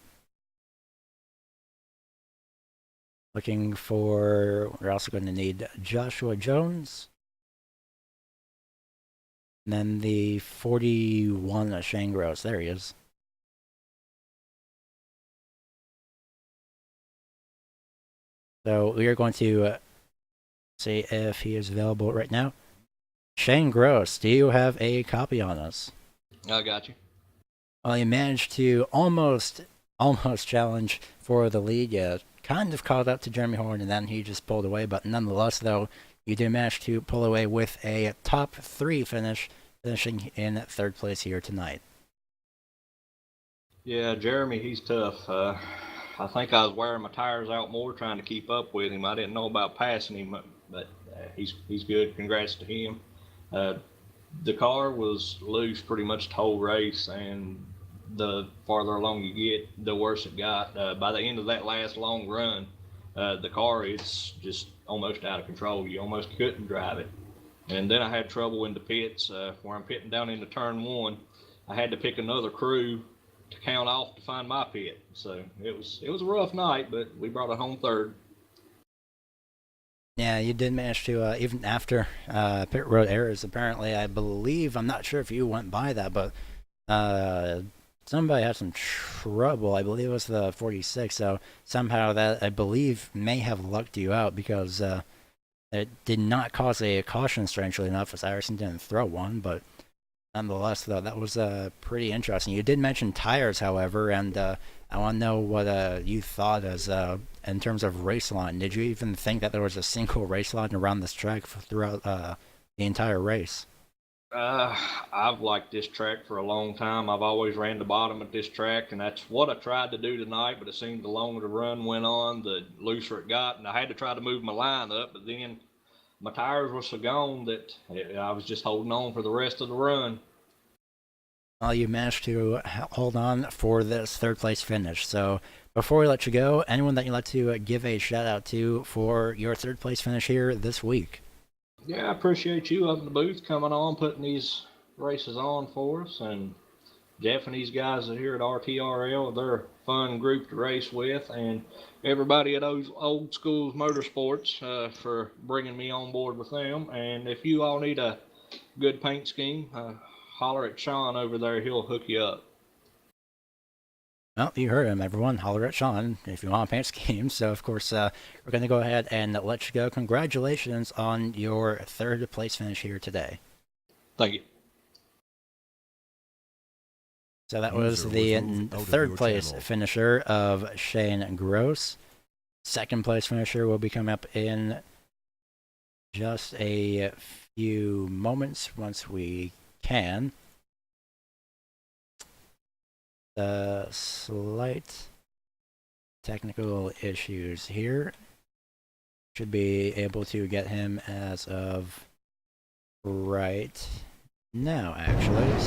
Looking for, we're also going to need Joshua Jones. And then the 41 Shane Gross. There he is. So we are going to see if he is available right now. Shane Gross, do you have a copy on us? I got you. Well, you managed to almost challenge for the lead. You kind of caught up to Jeremy Horn, and then he just pulled away. But nonetheless, though, you did manage to pull away with a top 3 finish, finishing in 3rd place here tonight. Yeah, Jeremy, he's tough. I think I was wearing my tires out more trying to keep up with him. I didn't know about passing him, but he's good. Congrats to him. The car was loose pretty much the whole race, and the farther along you get, the worse it got. By the end of that last long run, the car is just almost out of control. You almost couldn't drive it. And then I had trouble in the pits where I'm pitting down into turn one. I had to pick another crew to count off to find my pit. So it was a rough night, but we brought it home third. Yeah, you did manage to, even after pit road errors, apparently, I believe, I'm not sure if you went by that, but somebody had some trouble. I believe it was the 46, so somehow that, I believe, may have lucked you out because it did not cause a caution, strangely enough, as Iverson didn't throw one, but nonetheless, though, that was pretty interesting. You did mention tires, however, and I want to know what you thought as in terms of race line. Did you even think that there was a single race line around this track throughout the entire race? I've liked this track for a long time. I've always ran the bottom at this track, and that's what I tried to do tonight, but it seemed the longer the run went on, the looser it got, and I had to try to move my line up, but then my tires were so gone that I was just holding on for the rest of the run. Well, you managed to hold on for this third place finish. So before we let you go, anyone that you'd like to give a shout out to for your third place finish here this week? Yeah, I appreciate you up in the booth coming on, putting these races on for us, and Jeff and these guys here at RTRL. They're a fun group to race with, and everybody at those Old Schools Motorsports for bringing me on board with them. And if you all need a good paint scheme, holler at Sean over there. He'll hook you up. Well, you heard him, everyone. Holler at Sean if you want a paint scheme. So, of course, we're going to go ahead and let you go. Congratulations on your third place finish here today. Thank you. So that was the third place finisher of Shane Gross. Second place finisher will be coming up in just a few moments once we can. Slight technical issues here. Should be able to get him as of right now, actually.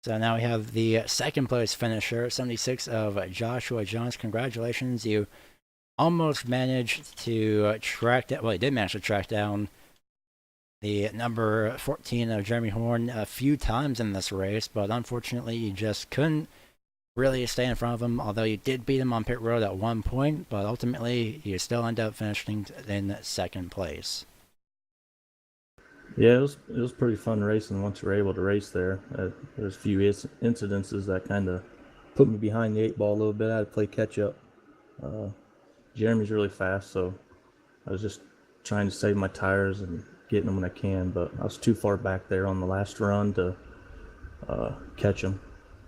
So now we have the second place finisher, 76 of Joshua Jones. Congratulations. You almost managed to track down, well, you did manage to track down the number 14 of Jeremy Horn a few times in this race, but unfortunately you just couldn't really stay in front of him, although you did beat him on pit road at one point, but ultimately you still end up finishing in second place. Yeah, it was pretty fun racing once we were able to race there. There's a few incidences that kind of put me behind the eight ball a little bit. I had to play catch up. Jeremy's really fast, so I was just trying to save my tires and getting them when I can, but I was too far back there on the last run to catch him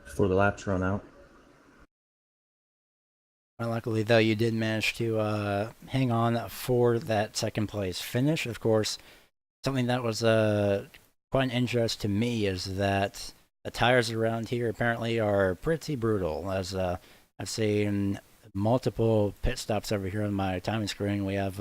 before the laps run out. Well, luckily, though, you did manage to hang on for that second place finish. Of course, something that was quite an interest to me is that the tires around here apparently are pretty brutal. As I've seen multiple pit stops over here on my timing screen. We have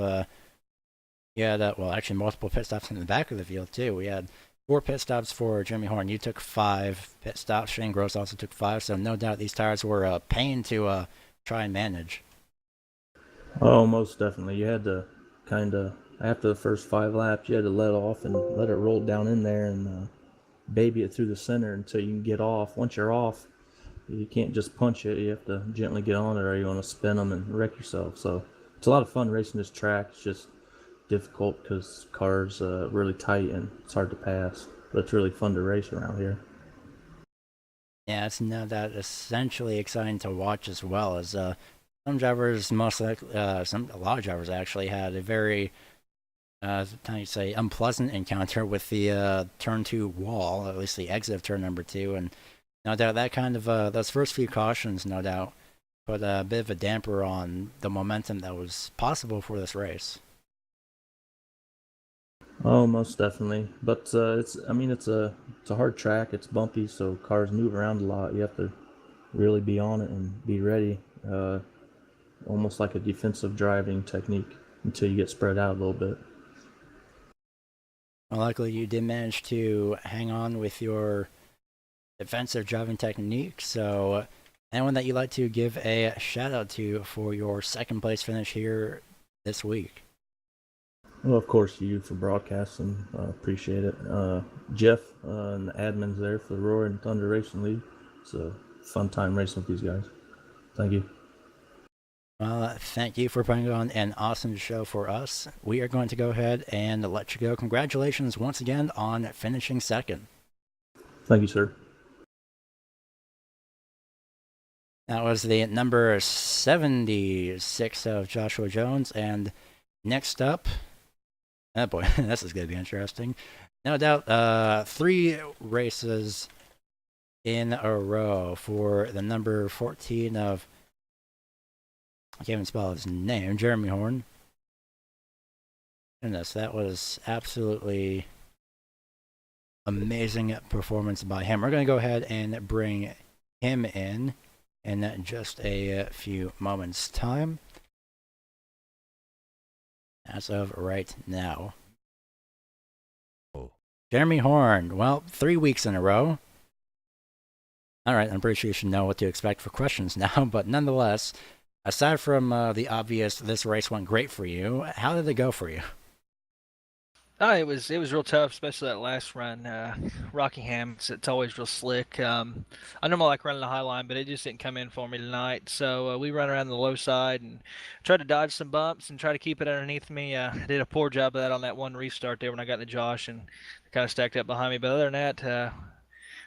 actually multiple pit stops in the back of the field too. We had 4 pit stops for Jeremy Horn. You took 5 pit stops. Shane Gross also took 5. So no doubt these tires were a pain to try and manage. Oh, most definitely. You had to kind of, after the first 5 laps, you had to let off and let it roll down in there and baby it through the center until you can get off. Once you're off, you can't just punch it. You have to gently get on it or you're going to spin them and wreck yourself. So it's a lot of fun racing this track. It's just difficult because cars really tight and it's hard to pass. But it's really fun to race around here. Yeah, it's no doubt essentially exciting to watch as well. As some drivers, a lot of drivers actually had a very how do you say, unpleasant encounter with the turn 2 wall, at least the exit of turn number 2, and no doubt that kind of those first few cautions, no doubt, put a bit of a damper on the momentum that was possible for this race. Oh, most definitely. But it's a hard track. It's bumpy, so cars move around a lot. You really be on it and be ready, almost like a defensive driving technique until you get spread out a little bit. Well, luckily you did manage to hang on with your defensive driving technique. So, anyone that you'd like to give a shout out to for your second place finish here this week? Well, of course, you for broadcasting. Appreciate it. Jeff and the admins there for the Roaring Thunder Racing League. It's a fun time racing with these guys. Thank you. Well, thank you for putting on an awesome show for us. We are going to go ahead and let you go. Congratulations once again on finishing second. Thank you, sir. That was the number 76 of Joshua Jones. And next up, oh boy, this is going to be interesting. No doubt, 3 races in a row for the number 14 of, I can't even spell his name, Jeremy Horn. Goodness, that was absolutely amazing performance by him. We're going to go ahead and bring him in just a few moments' time. As of right now. Jeremy Horn, well, 3 weeks in a row. All right, I'm pretty sure you should know what to expect for questions now, but nonetheless, aside from the obvious, this race went great for you, how did it go for you? It was real tough, especially that last run. Rockingham, it's always real slick. I normally like running the high line, but it just didn't come in for me tonight. So we run around the low side and tried to dodge some bumps and try to keep it underneath me. I did a poor job of that on that one restart there when I got into Josh and kind of stacked up behind me. But other than that,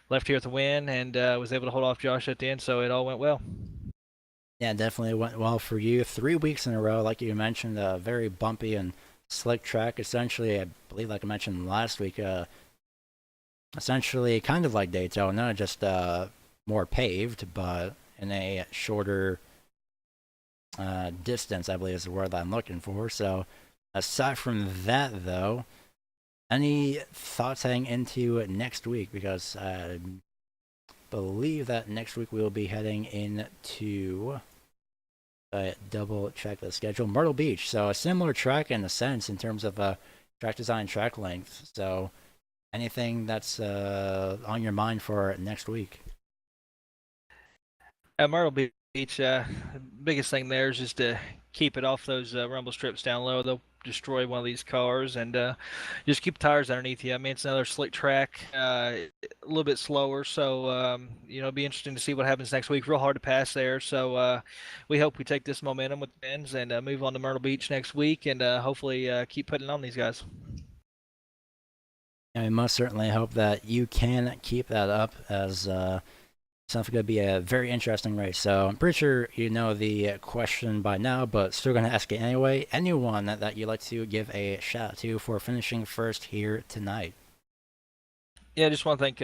left here with the win and was able to hold off Josh at the end, so it all went well. Yeah, definitely went well for you. 3 weeks in a row, like you mentioned, very bumpy and slick track. Essentially, I believe, like I mentioned last week, essentially kind of like Daytona, just more paved, but in a shorter distance, I believe is the word that I'm looking for. So, aside from that, though, any thoughts heading into next week? Because I believe that next week we will be heading into double check the schedule. Myrtle Beach, so a similar track in a sense in terms of track design, track length. So, anything that's on your mind for next week? At Myrtle Beach, biggest thing there is just to keep it off those rumble strips down low. They'll destroy one of these cars and just keep the tires underneath you. I mean, it's another slick track, a little bit slower. So, it'll be interesting to see what happens next week. Real hard to pass there. So we hope we take this momentum with Benz and move on to Myrtle Beach next week and hopefully keep putting on these guys. And we most certainly hope that you can keep that up, as it's going to be a very interesting race. So I'm pretty sure you know the question by now, but still going to ask it anyway. Anyone that you'd like to give a shout out to for finishing first here tonight? Yeah, I just want to thank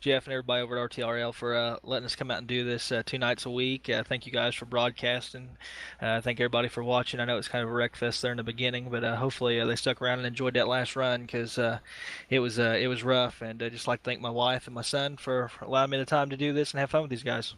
Jeff and everybody over at RTRL for letting us come out and do this 2 nights a week. Thank you guys for broadcasting. Thank everybody for watching. I know it's kind of a wreck fest there in the beginning, but hopefully they stuck around and enjoyed that last run because it was rough. And I just like to thank my wife and my son for allowing me the time to do this and have fun with these guys.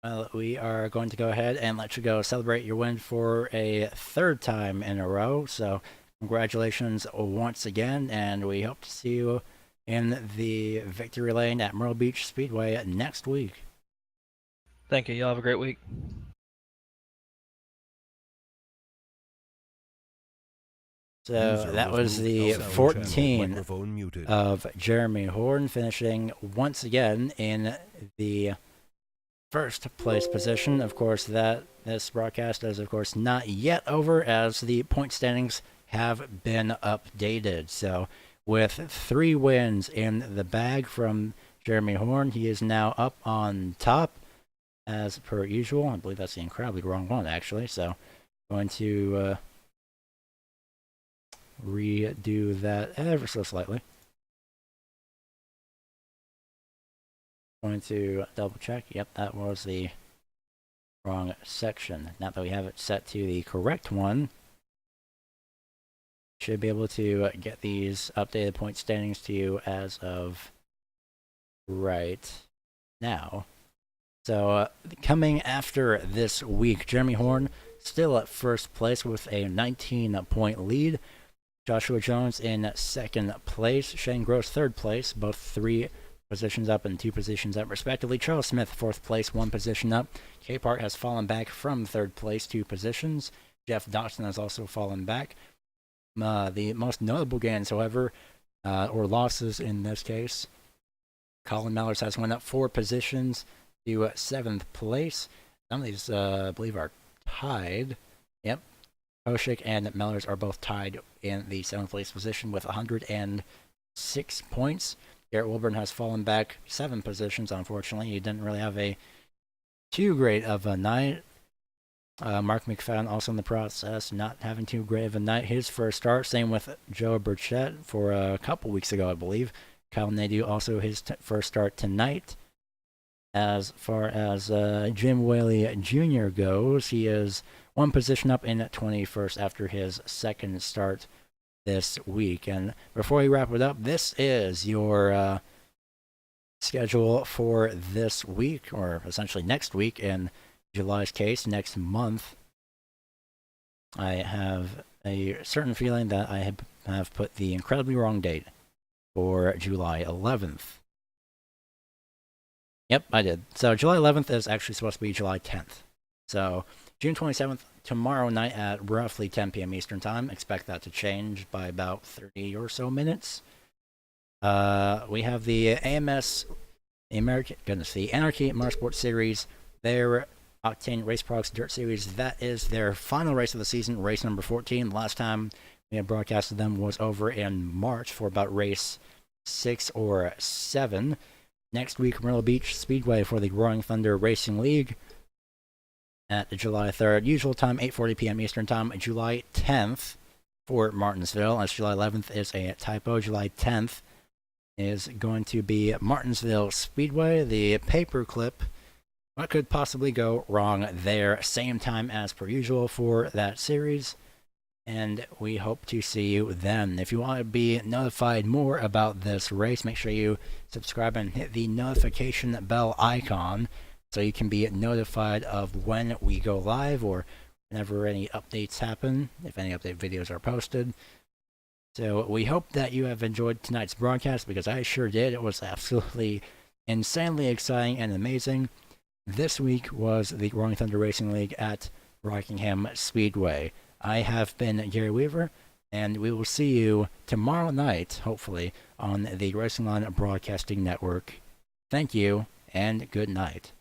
Well, we are going to go ahead and let you go celebrate your win for a 3rd time in a row. So, congratulations once again, and we hope to see you in the victory lane at Myrtle Beach Speedway next week. Thank you. Y'all have a great week. So that was the 14 of Jeremy Horn, finishing once again in the 1st place position. Of course, this broadcast is, of course, not yet over, as the point standings have been updated. So, with 3 wins in the bag from Jeremy Horn, he is now up on top, as per usual. I believe that's the incredibly wrong one, actually. So, going to redo that ever so slightly. Going to double check. Yep, that was the wrong section. Now that we have it set to the correct one, should be able to get these updated point standings to you as of right now. So coming after this week, Jeremy Horn still at first place with a 19-point lead. Joshua Jones in second place. Shane Gross third place, both 3 positions up and 2 positions up respectively. Charles Smith fourth place, 1 position up. Capehart has fallen back from third place 2 positions. Jeff Dawson has also fallen back. The most notable gains, however, or losses in this case, Colin Mellors has went up 4 positions to 7th place. Some of these, I believe, are tied. Yep. Koshik and Mellors are both tied in the 7th place position with 106 points. Garrett Wilburn has fallen back 7 positions, unfortunately. He didn't really have a too great of a night. Mark McFadden also in the process, not having too great of a night. His first start, same with Joe Burchett for a couple weeks ago, I believe. Kyle Nadeau also his first start tonight. As far as Jim Whaley Jr. goes, he is 1 position up in 21st after his second start this week. And before we wrap it up, this is your schedule for this week, or essentially next week in July's case, next month. I have a certain feeling that I have put the incredibly wrong date for July 11th. Yep, I did. So July 11th is actually supposed to be July 10th. So June 27th, tomorrow night at roughly 10 p.m. Eastern Time. Expect that to change by about 30 or so minutes. We have the AMS, the Anarchy Motorsport Series, their Octane Race Products Dirt Series. That is their final race of the season, race number 14. Last time we had broadcasted them was over in March for about race 6 or 7. Next week, Myrtle Beach Speedway for the Roaring Thunder Racing League at July 3rd. Usual time, 8:40 p.m. Eastern Time. July 10th for Martinsville. As July 11th is a typo. July 10th is going to be Martinsville Speedway. The paperclip. What could possibly go wrong there? Same time as per usual for that series. And we hope to see you then. If you want to be notified more about this race, make sure you subscribe and hit the notification bell icon so you can be notified of when we go live or whenever any updates happen, if any update videos are posted. So we hope that you have enjoyed tonight's broadcast, because I sure did. It was absolutely insanely exciting and amazing. This week was the Roaring Thunder Racing League at Rockingham Speedway. I have been Gary Weaver, and we will see you tomorrow night, hopefully, on the Racing Line Broadcasting Network. Thank you, and good night.